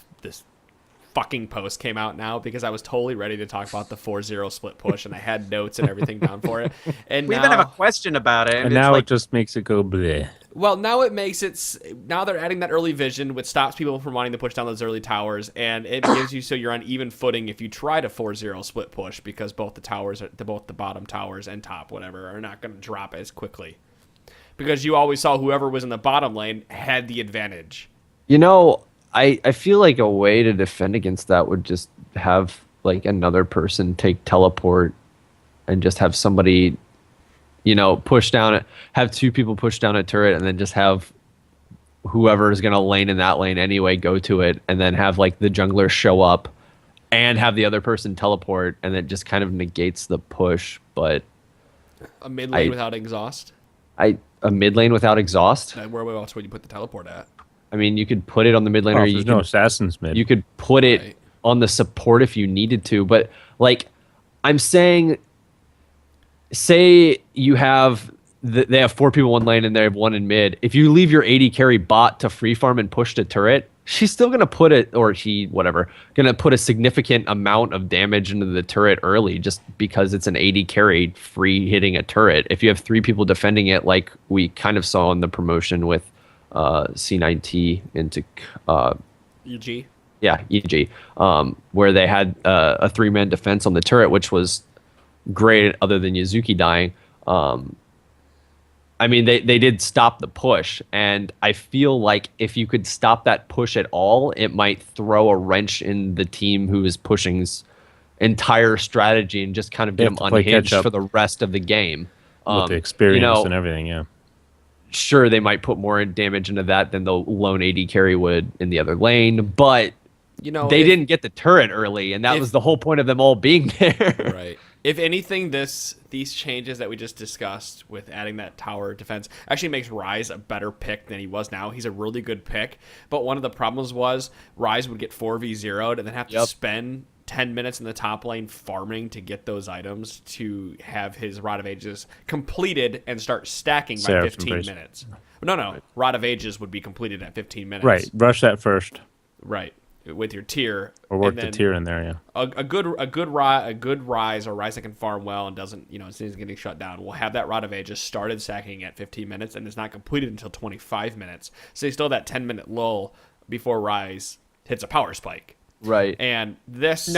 Speaker 2: fucking post came out now because I was totally ready to talk about the 4-0 split push and I had notes and everything down for it. And
Speaker 5: we even have a question about it.
Speaker 3: And now it just makes it go bleh.
Speaker 2: Well, now it makes it... Now they're adding that early vision, which stops people from wanting to push down those early towers, and it gives you so you're on even footing if you try to 4-0 split push because both the bottom towers and top, whatever, are not going to drop as quickly. Because you always saw whoever was in the bottom lane had the advantage.
Speaker 4: You know... I feel like a way to defend against that would just have like another person take teleport and just have somebody, push down it, have two people push down a turret, and then just have whoever is going to lane in that lane anyway go to it, and then have like the jungler show up and have the other person teleport, and it just kind of negates the push. But
Speaker 2: a mid lane without exhaust.
Speaker 4: A mid lane without exhaust.
Speaker 2: Where else would you put the teleport at?
Speaker 4: I mean, you could put it on the mid lane, or
Speaker 3: there's no assassins mid.
Speaker 4: You could put it on the support if you needed to. But like, I'm saying, say you have they have 4 people in lane and they have 1 in mid. If you leave your AD carry bot to free farm and push the turret, she's still gonna put it, or he, whatever, gonna put a significant amount of damage into the turret early, just because it's an AD carry free hitting a turret. If you have 3 people defending it, like we kind of saw in the promotion with C9T into
Speaker 2: EG.
Speaker 4: Yeah, EG, where they had a 3-man defense on the turret, which was great, other than Yazuki dying. I mean, they did stop the push, and I feel like if you could stop that push at all, it might throw a wrench in the team who is pushing's entire strategy and just kind of get them unhinged for the rest of the game.
Speaker 3: With the experience and everything, yeah.
Speaker 4: Sure, they might put more damage into that than the lone AD carry would in the other lane, but they didn't get the turret early, and that was the whole point of them all being there.
Speaker 2: Right. If anything, these changes that we just discussed with adding that tower defense actually makes Ryze a better pick than he was now. He's a really good pick, but one of the problems was Ryze would get 4v0'd and then have to spend 10 minutes in the top lane farming to get those items to have his Rod of Ages completed and start stacking by 15 minutes. No. Rod of Ages would be completed at 15 minutes.
Speaker 3: Right. Rush that first.
Speaker 2: Right. With your tier,
Speaker 3: or work the tier in there, yeah.
Speaker 2: A good Ryze, or Ryze that can farm well and doesn't, as soon as getting shut down, will have that Rod of Ages started stacking at 15 minutes and is not completed until 25 minutes. So you still have that 10-minute lull before Ryze hits a power spike.
Speaker 4: Right.
Speaker 2: And this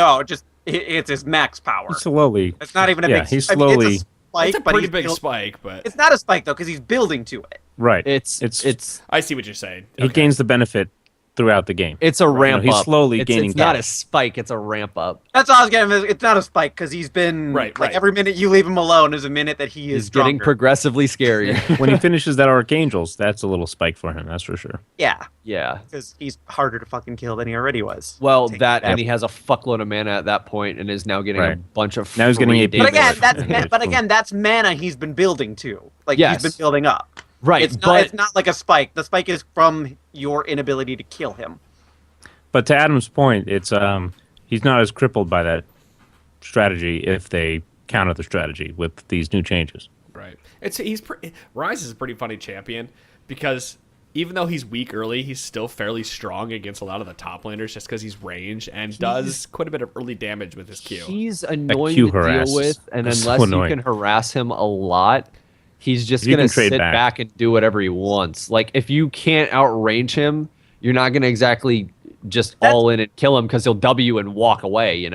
Speaker 5: it's his max power.
Speaker 3: He's slowly.
Speaker 5: It's not even a big.
Speaker 3: He's slowly.
Speaker 5: I mean,
Speaker 2: it's a pretty big spike, but
Speaker 5: it's not a spike though because he's building to it.
Speaker 3: Right.
Speaker 4: It's.
Speaker 2: I see what you're saying.
Speaker 3: He gains the benefit throughout the game.
Speaker 4: It's a ramp up.
Speaker 3: He's slowly gaining.
Speaker 4: It's not a spike. It's a ramp up.
Speaker 5: That's all I was getting. It's not a spike because he's been every minute you leave him alone is a minute that he's
Speaker 4: getting progressively scary.
Speaker 3: When he finishes that Archangels, that's a little spike for him. That's for sure.
Speaker 5: Yeah.
Speaker 4: Because
Speaker 5: he's harder to fucking kill than he already was.
Speaker 4: Well, and he has a fuckload of mana at that point and is now getting a bunch of.
Speaker 3: Now he's getting AP.
Speaker 5: But again, that's mana he's been building to. Like he's been building up.
Speaker 4: Right,
Speaker 5: it's not like a spike. The spike is from your inability to kill him.
Speaker 3: But to Adam's point, it's he's not as crippled by that strategy if they counter the strategy with these new changes.
Speaker 2: Right. Ryze is a pretty funny champion because even though he's weak early, he's still fairly strong against a lot of the top laners just because he's ranged and does quite a bit of early damage with his Q.
Speaker 4: He's annoying to deal with, and unless you can harass him a lot, he's just going to sit back and do whatever he wants. Like, if you can't outrange him, you're not going to exactly just all in and kill him because he'll W and walk away,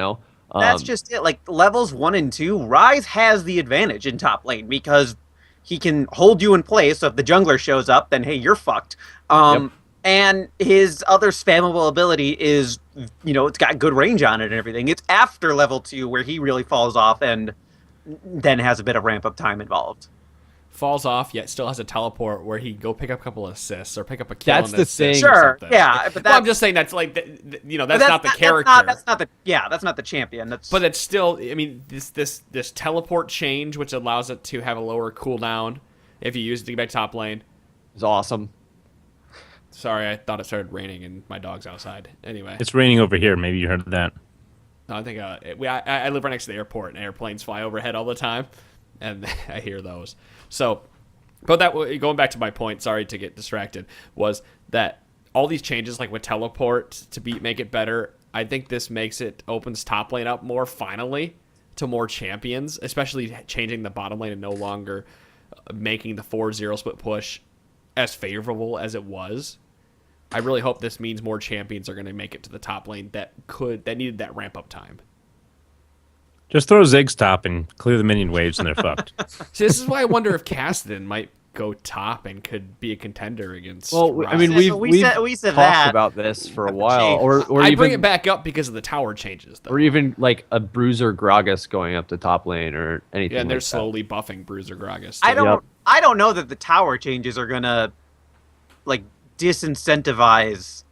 Speaker 5: That's just it. Like, levels 1 and 2, Ryze has the advantage in top lane because he can hold you in place. So if the jungler shows up, then, hey, you're fucked. And his other spammable ability is, it's got good range on it and everything. It's after level 2 where he really falls off and then has a bit of ramp-up time involved.
Speaker 2: Falls off, yet still has a teleport where he go pick up a couple of assists or pick up a kill.
Speaker 4: That's the thing.
Speaker 5: Sure, yeah, but
Speaker 2: I'm just saying that's like that's not the character.
Speaker 5: That's not the champion.
Speaker 2: But it's still. I mean, this teleport change, which allows it to have a lower cooldown if you use it to get back top lane,
Speaker 4: is awesome.
Speaker 2: Sorry, I thought it started raining and my dog's outside. Anyway,
Speaker 3: it's raining over here. Maybe you heard that.
Speaker 2: No, I think I live right next to the airport and airplanes fly overhead all the time. And I hear those. So, but going back to my point, sorry to get distracted, was that all these changes, like with teleport to make it better, I think this opens top lane up more finally to more champions, especially changing the bottom lane and no longer making the 4-0 split push as favorable as it was. I really hope this means more champions are going to make it to the top lane that needed that ramp up time.
Speaker 3: Just throw Ziggs top and clear the minion waves and they're fucked.
Speaker 2: See, this is why I wonder if Kassadin might go top and could be a contender against.
Speaker 4: Well, I mean, we've talked about this for a while, or
Speaker 2: I
Speaker 4: even
Speaker 2: bring it back up because of the tower changes, though.
Speaker 4: Or even like a Bruiser Gragas going up the top lane or anything.
Speaker 2: Yeah, and they're
Speaker 4: like
Speaker 2: slowly buffing Bruiser Gragas.
Speaker 5: I don't know that the tower changes are gonna like disincentivize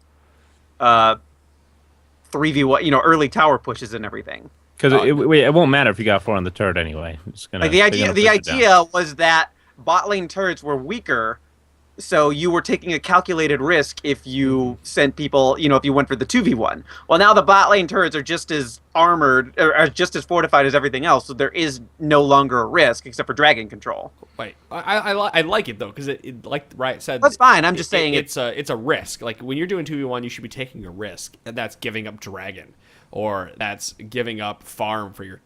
Speaker 5: 3v1, early tower pushes and everything.
Speaker 3: Because it won't matter if you got 4 on the turret anyway. It's gonna,
Speaker 5: like the idea was that bot lane turrets were weaker, so you were taking a calculated risk if you sent people, if you went for the 2v1. Well, now the bot lane turrets are just as armored, or are just as fortified as everything else, so there is no longer a risk except for dragon control.
Speaker 2: Wait, I like it though, because it like Riot said,
Speaker 5: that's fine. I'm just saying
Speaker 2: it's a risk. Like when you're doing 2v1, you should be taking a risk, and that's giving up dragon, or that's giving up farm for your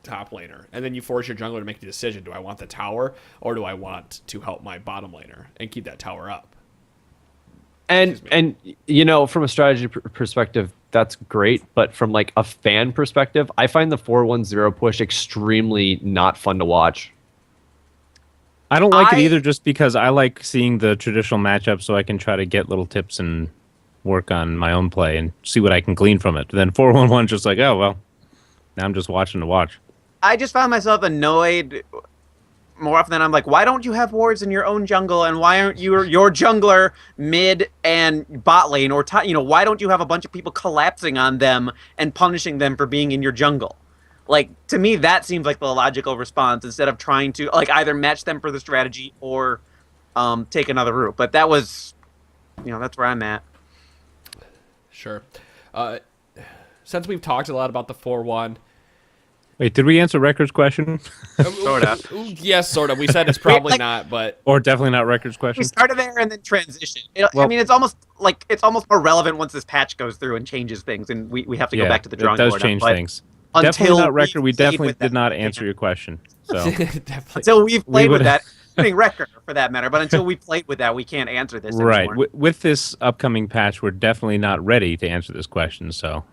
Speaker 2: top laner, and then you force your jungler to make the decision: do I want the tower, or do I want to help my bottom laner and keep that tower up?
Speaker 4: And from a strategy perspective, that's great, but from like a fan perspective, I find the 4-1-0 push extremely not fun to watch.
Speaker 3: I don't like it either, just because I like seeing the traditional matchup so I can try to get little tips and work on my own play and see what I can glean from it. Then 4-1-1 just like, oh well, now I'm just watching to watch.
Speaker 5: I just found myself annoyed more often than I'm like, why don't you have wards in your own jungle, and why aren't your jungler mid and bot lane, or why don't you have a bunch of people collapsing on them and punishing them for being in your jungle? Like, to me, that seems like the logical response, instead of trying to like either match them for the strategy or take another route. But that was, that's where I'm at.
Speaker 2: Sure. Since we've talked a lot about the 4-1.
Speaker 3: Wait, did we answer Records' question?
Speaker 5: Sort of.
Speaker 2: Yes, sort of. We said it's probably not, but
Speaker 3: or definitely not Records' question.
Speaker 5: We started there and then transitioned. I mean, it's almost more relevant once this patch goes through and changes things, and we have to go back to the drawing board.
Speaker 3: It does change things. Definitely not Record. We definitely did not answer your question. So
Speaker 5: until we've played with that, including Record for that matter, but until we played with that, we can't answer this anymore.
Speaker 3: Right. With this upcoming patch, we're definitely not ready to answer this question. So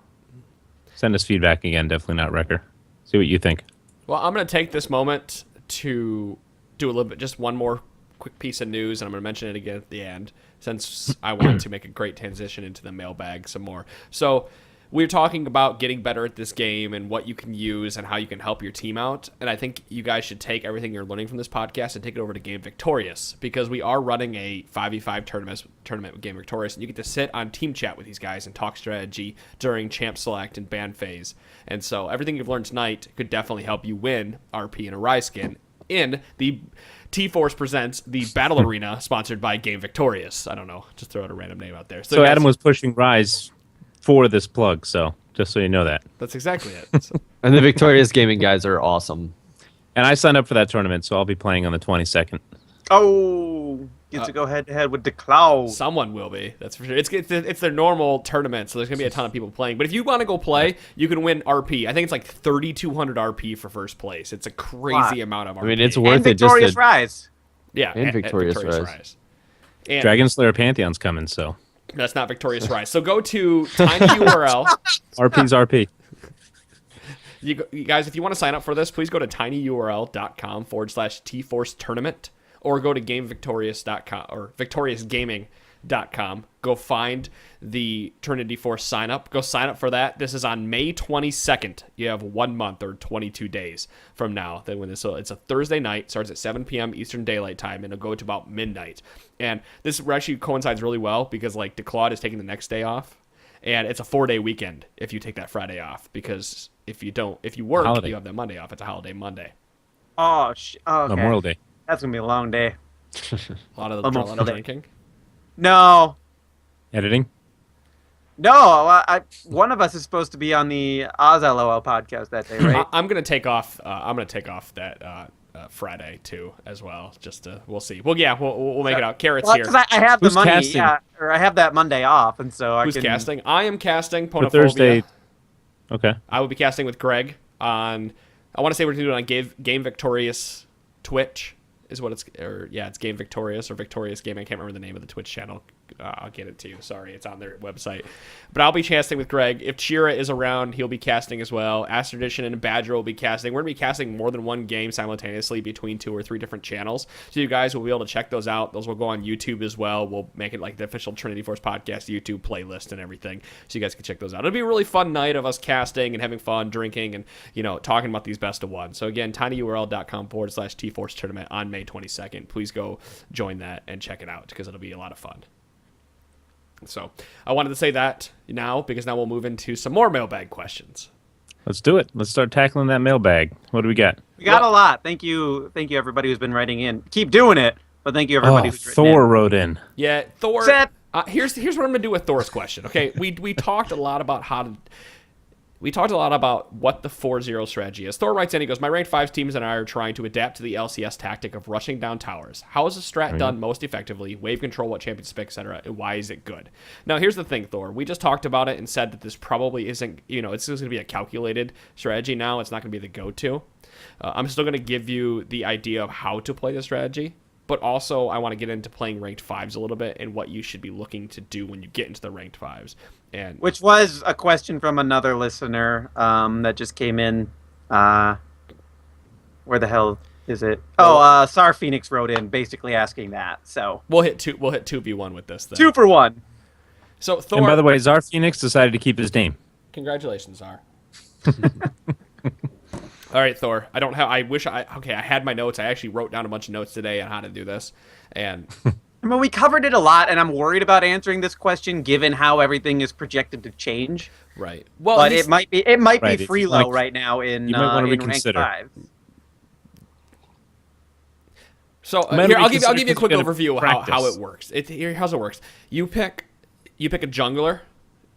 Speaker 3: send us feedback again. Definitely not Record. See what you think.
Speaker 2: Well, I'm going to take this moment to do a little bit, just one more quick piece of news, and I'm going to mention it again at the end, since I want to make a great transition into the mailbag some more. So we're talking about getting better at this game and what you can use and how you can help your team out. And I think you guys should take everything you're learning from this podcast and take it over to Game Victorious, because we are running a 5v5 tournament with Game Victorious, and you get to sit on team chat with these guys and talk strategy during champ select and ban phase. And so everything you've learned tonight could definitely help you win RP and a Rise skin in the T-Force Presents the Battle Arena, sponsored by Game Victorious. I don't know, just throw out a random name out there.
Speaker 3: So Adam was pushing Rise for this plug, so just so you know that.
Speaker 2: That's exactly it. So.
Speaker 4: And the Victorious Gaming guys are awesome.
Speaker 3: And I signed up for that tournament, so I'll be playing on the 22nd.
Speaker 5: Oh, get to go head-to-head with the Cloud.
Speaker 2: Someone will be, that's for sure. It's their normal tournament, so there's going to be a ton of people playing. But if you want to go play, you can win RP. I think it's like 3,200 RP for first place. It's a crazy amount of RP.
Speaker 4: I mean, it's worth
Speaker 5: and
Speaker 4: it.
Speaker 5: Victorious Rise.
Speaker 2: Yeah,
Speaker 4: and Victorious Rise.
Speaker 2: And
Speaker 3: Dragon Slayer Pantheon's coming, so...
Speaker 2: That's not Victorious Rise. So go to tinyurl.
Speaker 3: RP's RP.
Speaker 2: You guys, if you want to sign up for this, please go to tinyurl.com/tforce tournament, or go to gamevictorious.com or victoriousgaming.com. Go find the Trinity Force sign up. Go sign up for that. This is on May 22nd. You have 1 month or 22 days from now. Then when it's a Thursday night, starts at 7 p.m. Eastern Daylight Time, and it'll go to about midnight. And this actually coincides really well because like DeClaude is taking the next day off, and it's a 4-day weekend if you take that Friday off, because if you work,
Speaker 3: holiday.
Speaker 2: you have that Monday off. It's a holiday Monday.
Speaker 5: Oh, okay.
Speaker 3: Memorial Day.
Speaker 5: That's gonna be a long day.
Speaker 2: A lot of drinking.
Speaker 5: No.
Speaker 3: Editing?
Speaker 5: No, one of us is supposed to be on the OzLOL podcast that day, right?
Speaker 2: I'm gonna take off. I'm gonna take off that Friday too, as well. We'll see. Well, yeah, we'll make it out. Carrot's here.
Speaker 5: Because I have the
Speaker 3: Who's
Speaker 5: money,
Speaker 3: casting?
Speaker 5: or I have that Monday off, and so
Speaker 2: Who's casting? I am casting
Speaker 3: For
Speaker 2: Ponophobia.
Speaker 3: Thursday. Okay.
Speaker 2: I will be casting with Greg on. I want to say we're doing it on Game Victorious Twitch. Is what it's, or yeah, it's Game Victorious or Victorious Gaming. I can't remember the name of the Twitch channel. I'll get it to you. Sorry, it's on their website. But I'll be casting with Greg. If Chira is around, he'll be casting as well. Astradition and Badger will be casting. We're going to be casting more than one game simultaneously between 2 or 3 different channels. So you guys will be able to check those out. Those will go on YouTube as well. We'll make it like the official Trinity Force Podcast YouTube playlist and everything. So you guys can check those out. It'll be a really fun night of us casting and having fun, drinking, and, talking about these best of one. So again, tinyurl.com/T-Force tournament on May 22nd. Please go join that and check it out because it'll be a lot of fun. So I wanted to say that now because now we'll move into some more mailbag questions.
Speaker 3: Let's do it. Let's start tackling that mailbag. What do we got?
Speaker 5: We got a lot. Thank you everybody who's been writing in. Keep doing it, but thank you everybody who's written in.
Speaker 3: Thor wrote in.
Speaker 2: Yeah, Thor. Here's what I'm gonna do with Thor's question. Okay, we talked a lot about what the 4-0 strategy is. Thor writes in, he goes, my ranked 5 teams and I are trying to adapt to the LCS tactic of rushing down towers. How is the strat done most effectively? Wave control, what champions to pick, etc. And why is it good? Now, here's the thing, Thor. We just talked about it and said that this probably isn't, it's just going to be a calculated strategy now. It's not going to be the go-to. I'm still going to give you the idea of how to play the strategy. But also, I want to get into playing ranked 5s a little bit and what you should be looking to do when you get into the ranked 5s. And
Speaker 5: which was a question from another listener that just came in. Where the hell is it? Sar Phoenix wrote in basically asking that. So
Speaker 2: we'll hit 2v1 with this thing.
Speaker 5: 2 for 1.
Speaker 2: So Thor.
Speaker 3: And by the way, Zar Phoenix decided to keep his name.
Speaker 2: Congratulations, Zar. All right, Thor. I had my notes. I actually wrote down a bunch of notes today on how to do this, and
Speaker 5: I mean, we covered it a lot, and I'm worried about answering this question given how everything is projected to change.
Speaker 2: Right. Well,
Speaker 5: but it might be freelo right now in
Speaker 3: you might want to
Speaker 5: in
Speaker 3: reconsider.
Speaker 5: Rank 5.
Speaker 2: So here, I'll give you a quick overview of how it works. How's it works? You pick a jungler.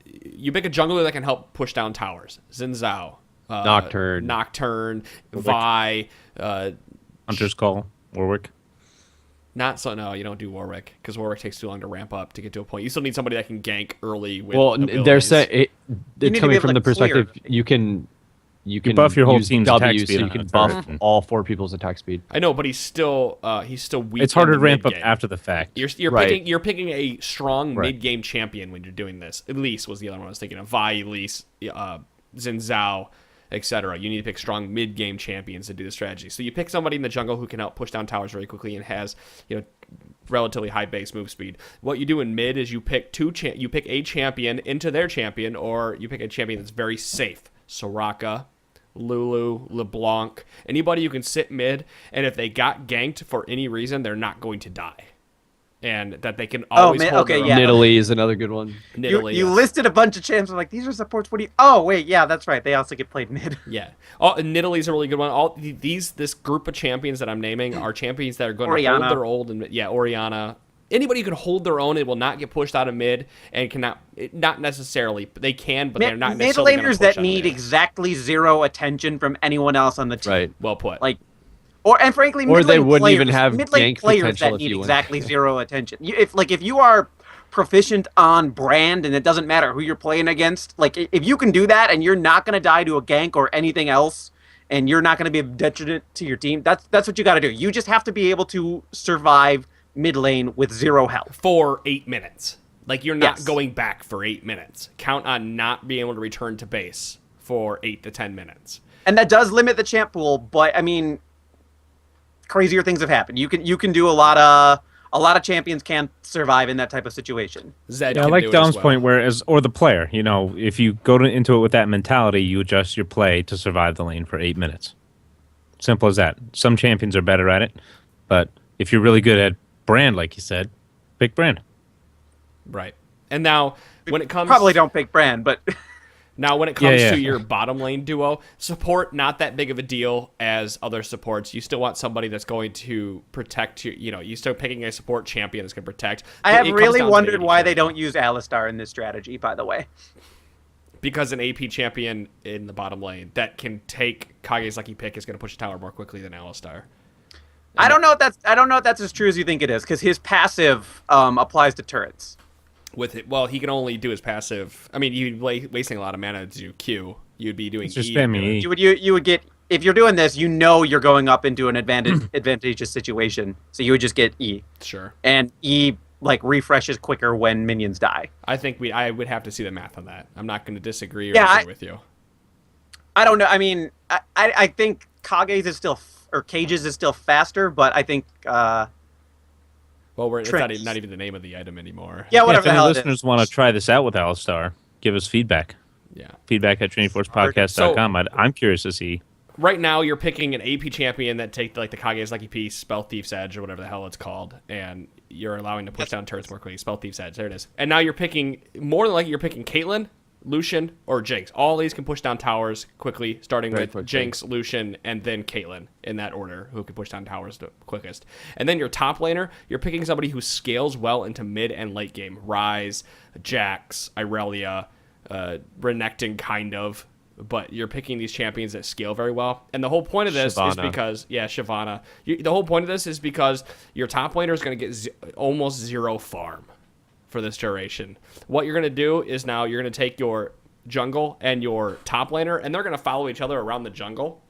Speaker 2: You pick a jungler that can help push down towers. Xin Zhao. Nocturne, Vi,
Speaker 3: Hunter's Call, Warwick.
Speaker 2: No, you don't do Warwick because Warwick takes too long to ramp up to get to a point. You still need somebody that can gank early. With
Speaker 4: they're saying it's coming from the perspective you can
Speaker 3: buff your whole team's attack
Speaker 4: W,
Speaker 3: speed,
Speaker 4: so you can buff all 4 people's attack speed.
Speaker 2: I know, but he's still weak.
Speaker 3: It's harder to ramp up after the fact.
Speaker 2: You're picking a strong mid game champion when you're doing this. Elise was the other one I was thinking of. Vi, Elise, Xin Zhao, etc. You need to pick strong mid-game champions to do the strategy. So you pick somebody in the jungle who can help push down towers very quickly and has, relatively high base move speed. What you do in mid is you pick a champion into their champion, or you pick a champion that's very safe. Soraka, Lulu, LeBlanc, anybody you can sit mid, and if they got ganked for any reason, they're not going to die. And that they can always hold their own.
Speaker 4: Nidalee is another good one.
Speaker 5: You listed a bunch of champs. I'm like, these are supports. What do you... Oh, wait, yeah, that's right. They also get played mid.
Speaker 2: Yeah. Nidalee's a really good one. This group of champions that I'm naming are champions that are going to hold their own. Orianna. Anybody who can hold their own and will not get pushed out of mid and cannot... Not necessarily. They can, but they're not necessarily going to push
Speaker 5: mid laners that need exactly 0 attention from anyone else on the team.
Speaker 4: Right.
Speaker 2: Well put.
Speaker 5: And frankly,
Speaker 4: they wouldn't even have
Speaker 5: mid-lane
Speaker 4: gank
Speaker 5: players
Speaker 4: potential
Speaker 5: that
Speaker 4: if
Speaker 5: need
Speaker 4: you
Speaker 5: exactly 0 attention. If you are proficient on brand and it doesn't matter who you're playing against, if you can do that and you're not going to die to a gank or anything else, and you're not going to be a detriment to your team, that's what you got to do. You just have to be able to survive mid lane with 0 health
Speaker 2: for 8 minutes. You're not going back for 8 minutes. Count on not being able to return to base for 8 to 10 minutes.
Speaker 5: And that does limit the champ pool, but I mean, crazier things have happened. You can do a lot of champions can't survive in that type of situation.
Speaker 3: I like Dom's point, or the player, if you go into it with that mentality, you adjust your play to survive the lane for 8 minutes. Simple as that. Some champions are better at it, but if you're really good at brand, like you said, pick brand.
Speaker 2: Right. And now, when it comes...
Speaker 5: Probably don't pick brand, but...
Speaker 2: Now, when it comes to your bottom lane duo, support, not that big of a deal as other supports. You still want somebody that's going to protect you. You still picking a support champion that's going to protect.
Speaker 5: I have really wondered why they don't use Alistar in this strategy, by the way.
Speaker 2: Because an AP champion in the bottom lane that can take Kage's lucky pick is going to push a tower more quickly than Alistar.
Speaker 5: I don't know if that's as true as you think it is, because his passive applies to turrets.
Speaker 2: With it, he can only do his passive. I mean, you'd be wasting a lot of mana to do Q. You'd be doing
Speaker 3: just
Speaker 2: E.
Speaker 3: E.
Speaker 5: You would get, if you're doing this, you're going up into an advantageous situation, so you would just get E.
Speaker 2: Sure.
Speaker 5: And E like refreshes quicker when minions die.
Speaker 2: I think I would have to see the math on that. I'm not going to disagree or agree with you.
Speaker 5: I don't know. I mean, I think Kage's is still or Cage's is still faster, but I think
Speaker 2: it's not even the name of the item anymore.
Speaker 5: Yeah, whatever
Speaker 3: if
Speaker 5: the
Speaker 3: any
Speaker 5: hell
Speaker 3: listeners want to try this out with Alistar, give us feedback.
Speaker 2: Yeah.
Speaker 3: Feedback at TrinityForcePodcast.com. I'm curious to see.
Speaker 2: Right now, you're picking an AP champion that take like the Kage's Lucky Piece, Spell Thief's Edge, or whatever the hell it's called, and you're allowing to push down turrets more quickly. Spell Thief's Edge, there it is. And now you're picking, more than likely, you're picking Caitlyn, Lucian, or Jinx. All these can push down towers quickly, starting with Jinx, Lucian, and then Caitlyn in that order, who can push down towers the quickest. And then your top laner, you're picking somebody who scales well into mid and late game. Ryze, Jax, Irelia, Renekton, kind of. But you're picking these champions that scale very well. And the whole point of this is because... Yeah, Shyvana. The whole point of this is because your top laner is going to get almost zero farm for this duration. What you're going to do is now you're going to take your jungle and your top laner, and they're going to follow each other around the jungle,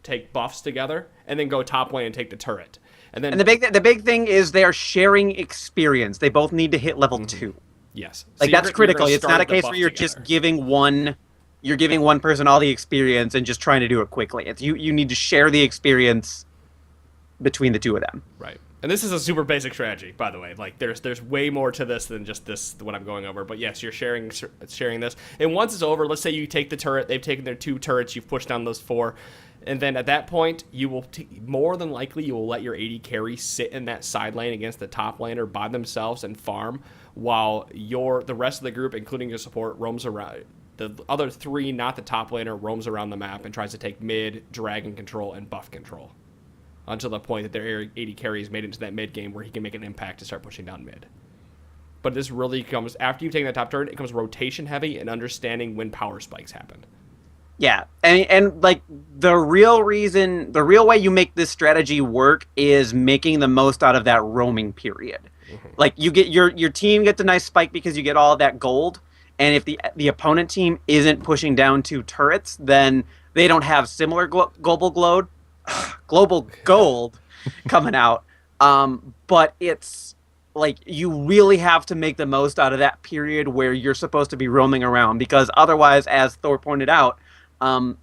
Speaker 2: take buffs together, and then go top lane and take the turret. And then
Speaker 5: the big thing is they are sharing experience. They both need to hit level 2.
Speaker 2: Yes.
Speaker 5: Like, so that's critical. It's not a case where you're just giving one... You're giving one person all the experience and just trying to do it quickly. It's you need to share the experience between the two of them.
Speaker 2: Right. And this is a super basic strategy, by the way. Like there's way more to this than just this what I'm going over. But yes, you're sharing this. And once it's over, let's say you take the turret. They've taken their 2 turrets. You've pushed down those 4. And then at that point, you will more than likely you will let your AD carry sit in that side lane against the top laner by themselves and farm, while the rest of the group, including your support, roams around. The other 3, not the top laner, roams around the map and tries to take mid, dragon control, and buff control until the point that their AD carry is made into that mid game where he can make an impact to start pushing down mid. But this really comes after you've taken that top turret. It comes rotation heavy and understanding when power spikes happen.
Speaker 5: Yeah, and like the real way you make this strategy work is making the most out of that roaming period. Mm-hmm. Like you get your team gets a nice spike because you get all of that gold. And if the opponent team isn't pushing down 2 turrets, then they don't have similar global gold coming out. But it's like you really have to make the most out of that period where you're supposed to be roaming around, because otherwise, as Thor pointed out in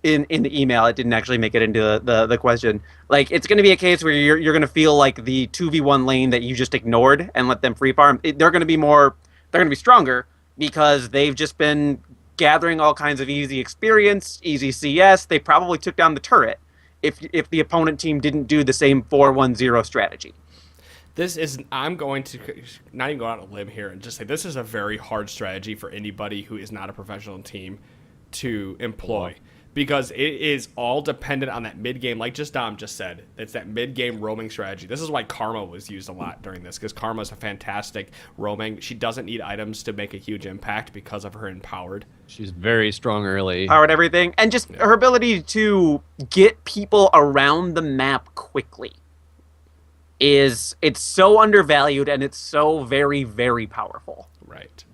Speaker 5: the email, it didn't actually make it into the question. Like, it's going to be a case where you're going to feel like the 2v1 lane that you just ignored and let them free farm. They're going to be stronger, because they've just been gathering all kinds of easy experience, easy CS. They probably took down the turret if the opponent team didn't do the same 4-1-0 strategy.
Speaker 2: I'm going to not even go out on a limb here and just say this is a very hard strategy for anybody who is not a professional team to employ. Because it is all dependent on that mid-game, like Dom just said. It's that mid-game roaming strategy. This is why Karma was used a lot during this, because Karma is a fantastic roaming. She doesn't need items to make a huge impact because of her empowered.
Speaker 4: She's very strong early.
Speaker 5: Powered everything. And just her ability to get people around the map quickly. It's so undervalued, and it's so very, very powerful.
Speaker 2: Right.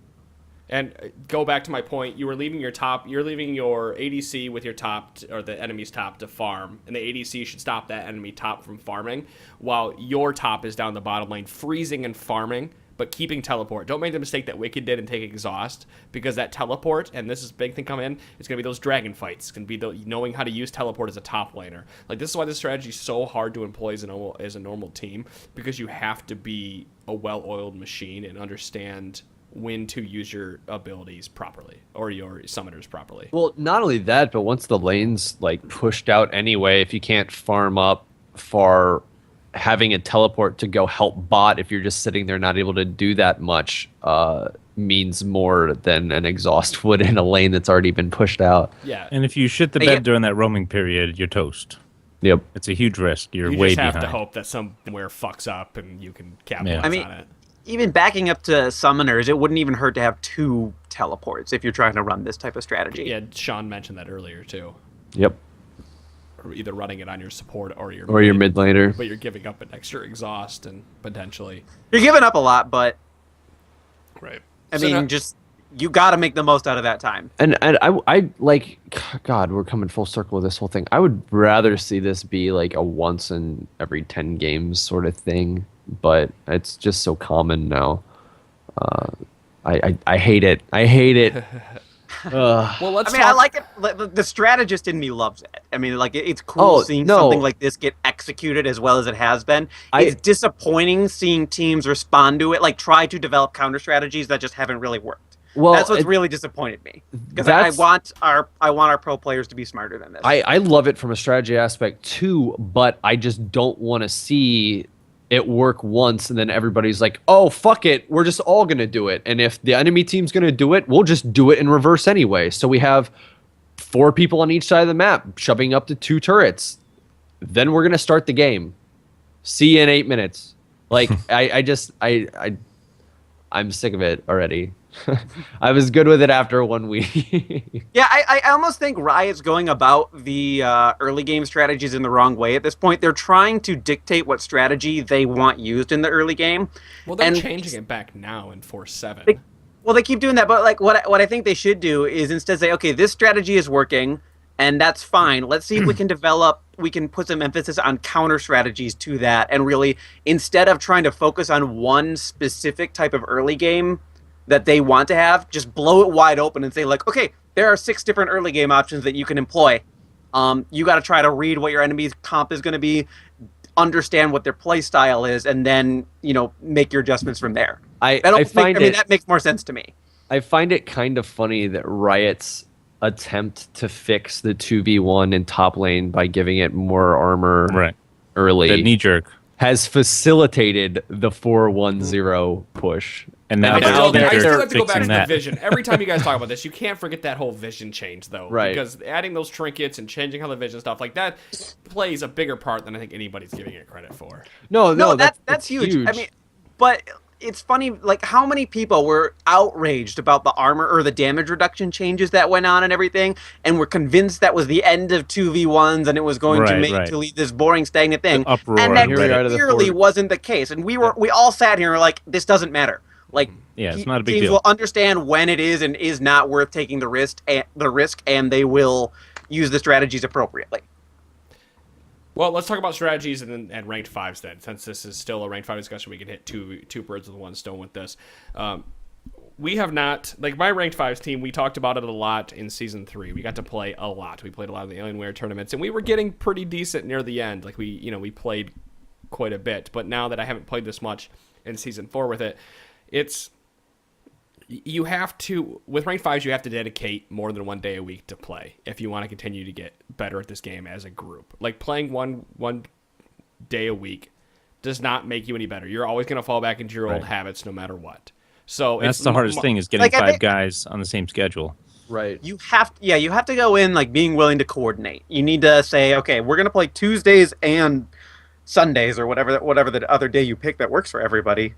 Speaker 2: And go back to my point, you're leaving your ADC with your top, or the enemy's top, to farm. And the ADC should stop that enemy top from farming, while your top is down the bottom lane, freezing and farming, but keeping teleport. Don't make the mistake that Wicked did and take exhaust, because that teleport, and this is a big thing coming in, it's going to be those dragon fights. It's going to be knowing how to use teleport as a top laner. Like, this is why this strategy is so hard to employ as a normal team, because you have to be a well-oiled machine and understand when to use your abilities properly, or your summoners properly.
Speaker 4: Well, not only that, but once the lane's like pushed out anyway, if you can't farm up for having a teleport to go help bot, if you're just sitting there not able to do that much, means more than an exhaust would in a lane that's already been pushed out.
Speaker 2: Yeah.
Speaker 3: And if you shit the bed during that roaming period, you're toast.
Speaker 4: Yep.
Speaker 3: It's a huge risk. You're
Speaker 2: you
Speaker 3: way
Speaker 2: just
Speaker 3: behind.
Speaker 2: have to hope that somewhere fucks up and you can capitalize on it.
Speaker 5: Even backing up to summoners, it wouldn't even hurt to have 2 teleports if you're trying to run this type of strategy.
Speaker 2: Yeah, Sean mentioned that earlier too.
Speaker 4: Yep.
Speaker 2: Or either running it on your support or your
Speaker 4: mid laner.
Speaker 2: But you're giving up an extra exhaust and potentially
Speaker 5: you're giving up a lot, but
Speaker 2: right.
Speaker 5: I mean, just you got to make the most out of that time.
Speaker 4: And I like, God, we're coming full circle with this whole thing. I would rather see this be like a once in every 10 games sort of thing, but it's just so common now. I hate it. I hate it.
Speaker 2: Well,
Speaker 5: I like it. The strategist in me loves it. I mean, like it's cool seeing something like this get executed as well as it has been. It's disappointing seeing teams respond to it, like try to develop counter strategies that just haven't really worked. Well, that's what's really disappointed me, because I want our pro players to be smarter than this.
Speaker 4: I love it from a strategy aspect too, but I just don't want to see it work once and then everybody's like, oh, fuck it, we're just all going to do it. And if the enemy team's going to do it, we'll just do it in reverse anyway. So we have 4 people on each side of the map shoving up to 2 turrets. Then we're going to start the game. See you in 8 minutes. Like, I'm sick of it already. I was good with it after 1 week.
Speaker 5: Yeah, I almost think Riot's going about the early game strategies in the wrong way at this point. They're trying to dictate what strategy they want used in the early game.
Speaker 2: Well, they're changing it back now in 4.7.
Speaker 5: They keep doing that, but like what I think they should do is instead say, okay, this strategy is working, and that's fine. Let's see if we can put some emphasis on counter strategies to that, and really, instead of trying to focus on one specific type of early game that they want to have, just blow it wide open and say, like, okay, there are 6 different early game options that you can employ. You got to try to read what your enemy's comp is going to be, understand what their play style is, and then, make your adjustments from there. That makes more sense to me.
Speaker 4: I find it kind of funny that Riot's attempt to fix the 2v1 in top lane by giving it more armor early,
Speaker 3: the knee jerk,
Speaker 4: has facilitated the 4-1-0 push.
Speaker 3: And now
Speaker 2: I still have to go back to the vision. Every time you guys talk about this, you can't forget that whole vision change, though.
Speaker 4: Right.
Speaker 2: Because adding those trinkets and changing how the vision stuff, like that plays a bigger part than I think anybody's giving it credit for.
Speaker 4: No,
Speaker 5: that's huge. I mean, but it's funny, like, how many people were outraged about the armor or the damage reduction changes that went on and everything, and were convinced that was the end of 2v1s and it was going to lead this boring, stagnant thing. And that clearly wasn't the case. And we all sat here and were like, this doesn't matter. Like,
Speaker 3: it's not a big
Speaker 5: teams
Speaker 3: deal.
Speaker 5: will understand when it is and is not worth taking the risk, and they will use the strategies appropriately.
Speaker 2: Well, let's talk about strategies and ranked 5s then. Since this is still a ranked 5 discussion, we can hit two birds with one stone with this. We have not, like, my ranked 5s team, we talked about it a lot in Season 3. We got to play a lot. We played a lot of the Alienware tournaments, and we were getting pretty decent near the end. Like, we played quite a bit. But now that I haven't played this much in Season 4 with it, you have to, with ranked 5s, you have to dedicate more than 1 day a week to play if you want to continue to get better at this game as a group. Like, playing one day a week does not make you any better. You're always going to fall back into your old habits no matter what. So
Speaker 3: that's the hardest thing, is getting 5 guys on the same schedule.
Speaker 4: Right.
Speaker 5: You have to go in, like, being willing to coordinate. You need to say, okay, we're going to play Tuesdays and Sundays, or whatever the other day you pick that works for everybody.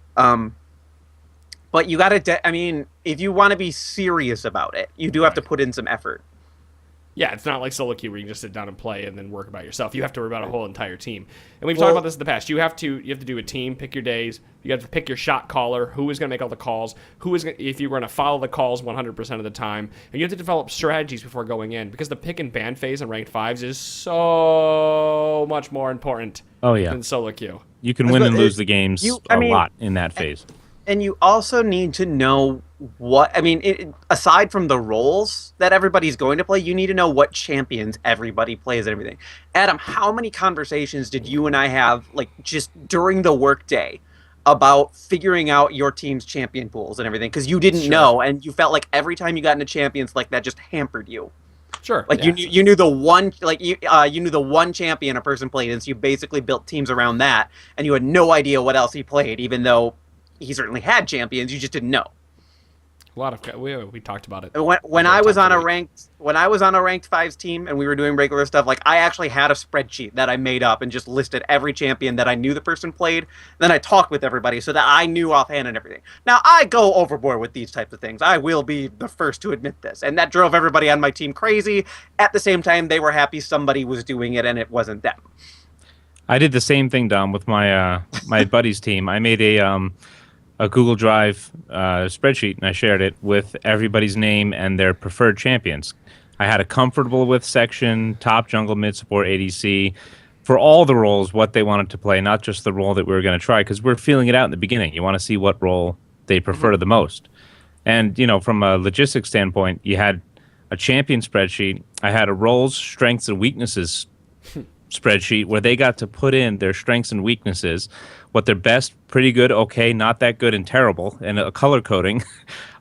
Speaker 5: But you got to, if you want to be serious about it, you do have to put in some effort.
Speaker 2: Yeah, it's not like solo queue where you can just sit down and play and then work about yourself. You have to worry about a whole entire team. And we've talked about this in the past. You have to do a team, pick your days. You have to pick your shot caller, who is going to make all the calls, if you're going to follow the calls 100% of the time. And you have to develop strategies before going in, because the pick and ban phase in ranked 5s is so much more important than solo queue.
Speaker 3: You can win and lose the games a lot in that phase.
Speaker 5: And you also need to know aside from the roles that everybody's going to play, you need to know what champions everybody plays and everything. Adam, how many conversations did you and I have, like, just during the workday about figuring out your team's champion pools and everything? Because you didn't know, and you felt like every time you got into champions, like, that just hampered you.
Speaker 2: Sure.
Speaker 5: Like, you knew the one, like, you knew the one champion a person played, and so you basically built teams around that, and you had no idea what else he played, even though he certainly had champions, you just didn't know.
Speaker 2: We talked about it.
Speaker 5: When I was on a ranked 5s team and we were doing regular stuff, like, I actually had a spreadsheet that I made up and just listed every champion that I knew the person played. Then I talked with everybody so that I knew offhand and everything. Now, I go overboard with these types of things. I will be the first to admit this. And that drove everybody on my team crazy. At the same time, they were happy somebody was doing it and it wasn't them.
Speaker 3: I did the same thing, Dom, with my my buddy's team. I made a Google Drive spreadsheet, and I shared it with everybody's name and their preferred champions. I had a comfortable with section, top jungle, mid support, ADC, for all the roles, what they wanted to play, not just the role that we were going to try, because we're feeling it out in the beginning. You want to see what role they prefer the most. And, from a logistics standpoint, you had a champion spreadsheet. I had a roles, strengths, and weaknesses spreadsheet where they got to put in their strengths and weaknesses, what their best, pretty good, okay, not that good, and terrible, and a color coding.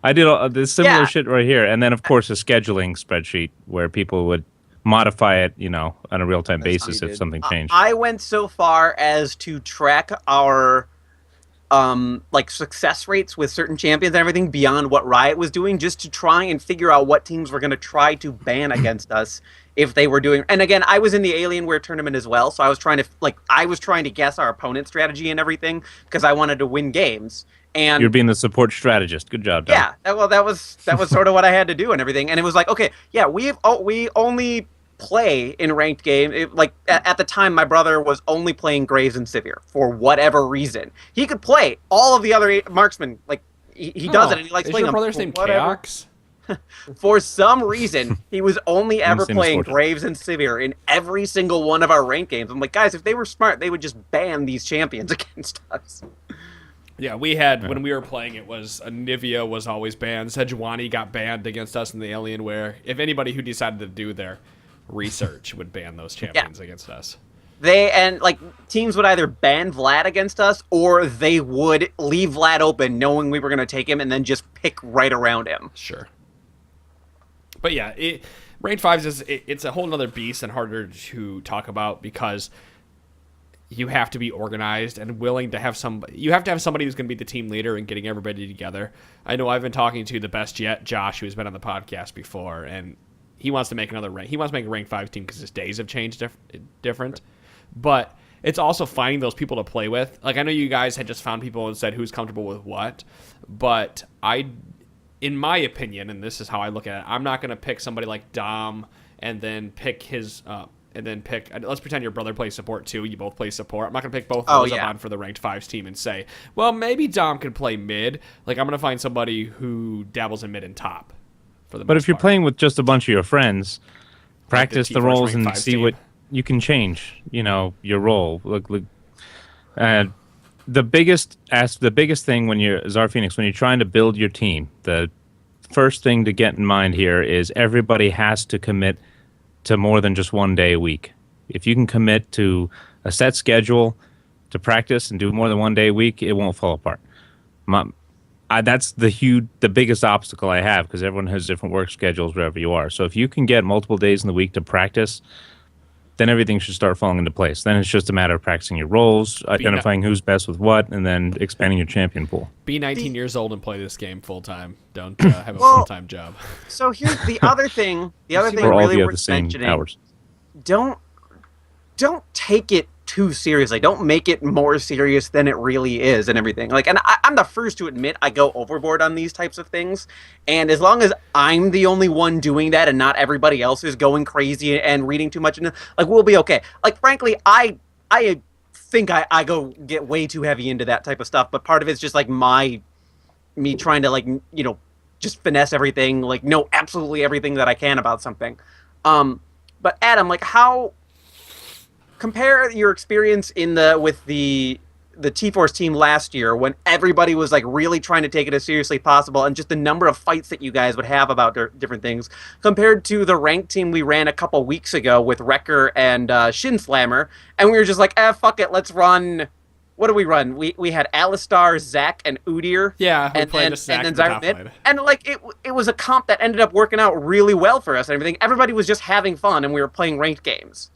Speaker 3: I did this similar shit right here. And then, of course, a scheduling spreadsheet where people would modify it, on a real-time basis if something changed.
Speaker 5: I went so far as to track our success rates with certain champions and everything beyond what Riot was doing, just to try and figure out what teams were going to try to ban against us if they were doing. And again, I was in the Alienware tournament as well, so I was trying to guess our opponent's strategy and everything because I wanted to win games. And
Speaker 3: you're being the support strategist. Good job, Doug.
Speaker 5: Yeah, that was sort of what I had to do and everything. And it was like, okay, yeah, we only play in ranked game. At the time, my brother was only playing Graves and Sivir for whatever reason. He could play all of the other marksmen. He does it, and he likes playing them.
Speaker 2: Is your brother's name Chaox?
Speaker 5: For some reason, he was only ever playing Graves and Sivir in every single one of our ranked games. I'm like, guys, if they were smart, they would just ban these champions against us.
Speaker 2: Yeah, we had, when we were playing, it was Anivia was always banned. Sejuani got banned against us in the Alienware. If anybody who decided to do their research would ban those champions against us.
Speaker 5: Teams would either ban Vlad against us, or they would leave Vlad open knowing we were going to take him and then just pick right around him.
Speaker 2: Sure. But yeah, Ranked 5s it's a whole nother beast and harder to talk about because you have to be organized and willing to have you have to have somebody who's going to be the team leader and getting everybody together. I know I've been talking to the best yet, Josh, who's been on the podcast before, and he wants to make another rank. He wants to make a rank 5 team because his days have changed different. But it's also finding those people to play with. Like, I know you guys had just found people and said who's comfortable with what, but in my opinion, and this is how I look at it, I'm not going to pick somebody like Dom and then pick his let's pretend your brother plays support too. You both play support. I'm not going to pick both of those up on for the ranked 5s team and say, well, maybe Dom can play mid. I'm going to find somebody who dabbles in mid and top.
Speaker 3: But if you're playing with just a bunch of your friends, practice the roles and see what you can change. Your role. Look. The biggest thing when you're Czar Phoenix, when you're trying to build your team, the first thing to get in mind here is everybody has to commit to more than just one day a week. If you can commit to a set schedule to practice and do more than one day a week, it won't fall apart. That's the biggest obstacle I have because everyone has different work schedules wherever you are. So if you can get multiple days in the week to practice, then everything should start falling into place. Then it's just a matter of practicing your roles, identifying who's best with what, and then expanding your champion pool.
Speaker 2: Be 19 years old and play this game full time. Don't have a full-time job.
Speaker 5: So here's the other thing. The other thing really worth mentioning.
Speaker 3: Hours.
Speaker 5: Don't take it too seriously. Don't make it more serious than it really is and everything. And I'm the first to admit I go overboard on these types of things. And as long as I'm the only one doing that and not everybody else is going crazy and reading too much, we'll be okay. Frankly, I think I go get way too heavy into that type of stuff. But part of it's just me trying to just finesse everything, know absolutely everything that I can about something. But Adam, how compare your experience with the T-Force team last year when everybody was really trying to take it as seriously as possible, and just the number of fights that you guys would have about different things, compared to the ranked team we ran a couple weeks ago with Wrecker and Shin Slammer, and we were just fuck it, let's run. What do we run? We had Alistar, Zac, and Udyr.
Speaker 2: Yeah, we played Zac and then
Speaker 5: and it was a comp that ended up working out really well for us and everything. Everybody was just having fun, and we were playing ranked games.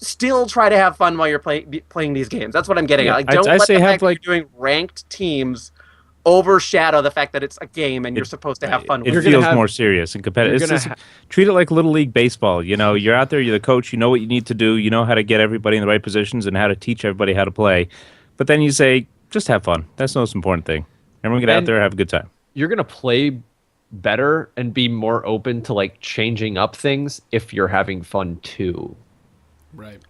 Speaker 5: Still try to have fun while you're playing these games. That's what I'm getting at. Don't let the fact that you're doing ranked teams overshadow the fact that it's a game and you're supposed to have fun with it.
Speaker 3: It feels more serious and competitive. Treat it like Little League Baseball. You're out there, you're the coach, you know what you need to do, you know how to get everybody in the right positions and how to teach everybody how to play. But then you say, just have fun. That's the most important thing. Everyone get out there, have a good time.
Speaker 4: You're going to play better and be more open to changing up things if you're having fun too.
Speaker 2: Right.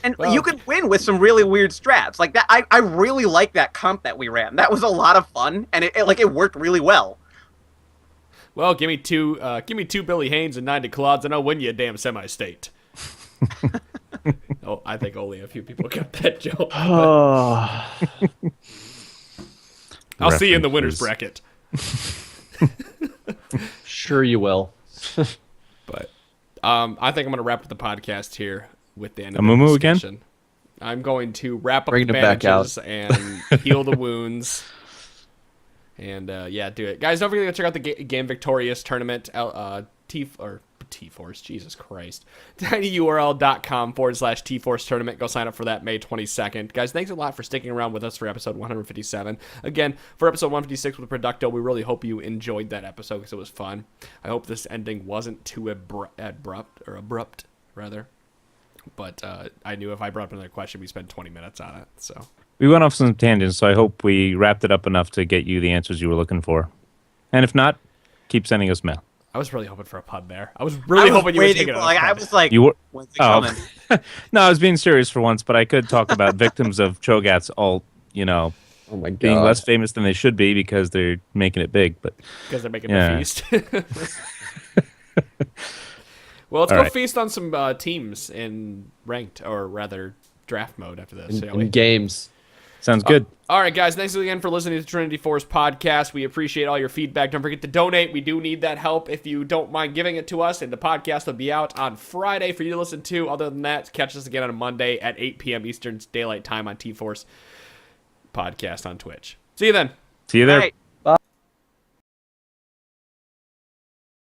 Speaker 5: And you could win with some really weird strats like that. I really like that comp that we ran. That was a lot of fun, and it worked really well.
Speaker 2: Well, give me two Billy Haynes and 90 Claudes, and I'll win you a damn semi-state. Oh, I think only a few people got that joke. I'll see you in the winners bracket.
Speaker 4: Sure you will.
Speaker 2: But I think I'm going to wrap up the podcast here with the end of
Speaker 3: the
Speaker 2: the
Speaker 3: discussion.
Speaker 2: Again? I'm going to wrap up
Speaker 4: Bring
Speaker 2: the
Speaker 4: it back
Speaker 2: bandages
Speaker 4: out.
Speaker 2: and heal the wounds. And do it, guys. Don't forget to check out the Game Victorious tournament. T-Force, Jesus Christ. tinyurl.com/T-Force tournament. Go sign up for that May 22nd. Guys, thanks a lot for sticking around with us for episode 157. Again, for episode 156 with Producto, we really hope you enjoyed that episode because it was fun. I hope this ending wasn't too abrupt, rather. But I knew if I brought up another question, we'd spend 20 minutes on it. So
Speaker 3: We went off some tangents, so I hope we wrapped it up enough to get you the answers you were looking for. And if not, keep sending us mail.
Speaker 2: I was really hoping for a pun there. I was really hoping you were taking it.
Speaker 5: I was like,
Speaker 3: you were,
Speaker 5: when's it coming?
Speaker 3: No, I was being serious for once, but I could talk about victims of Cho'Gaths all,
Speaker 4: Oh my God.
Speaker 3: being less famous than they should be because they're making it big. But
Speaker 2: because they're making the feast. Well, let's go feast on some teams in ranked, or rather draft mode after this.
Speaker 4: In games.
Speaker 3: sounds good.
Speaker 2: All right, guys. Thanks again for listening to Trinity Force podcast. We appreciate all your feedback. Don't forget to donate. We do need that help if you don't mind giving it to us. And the podcast will be out on Friday for you to listen to. Other than that, catch us again on a Monday at 8 p.m. Eastern Daylight Time on T-Force podcast on Twitch. See you then.
Speaker 3: See you there.
Speaker 5: Right.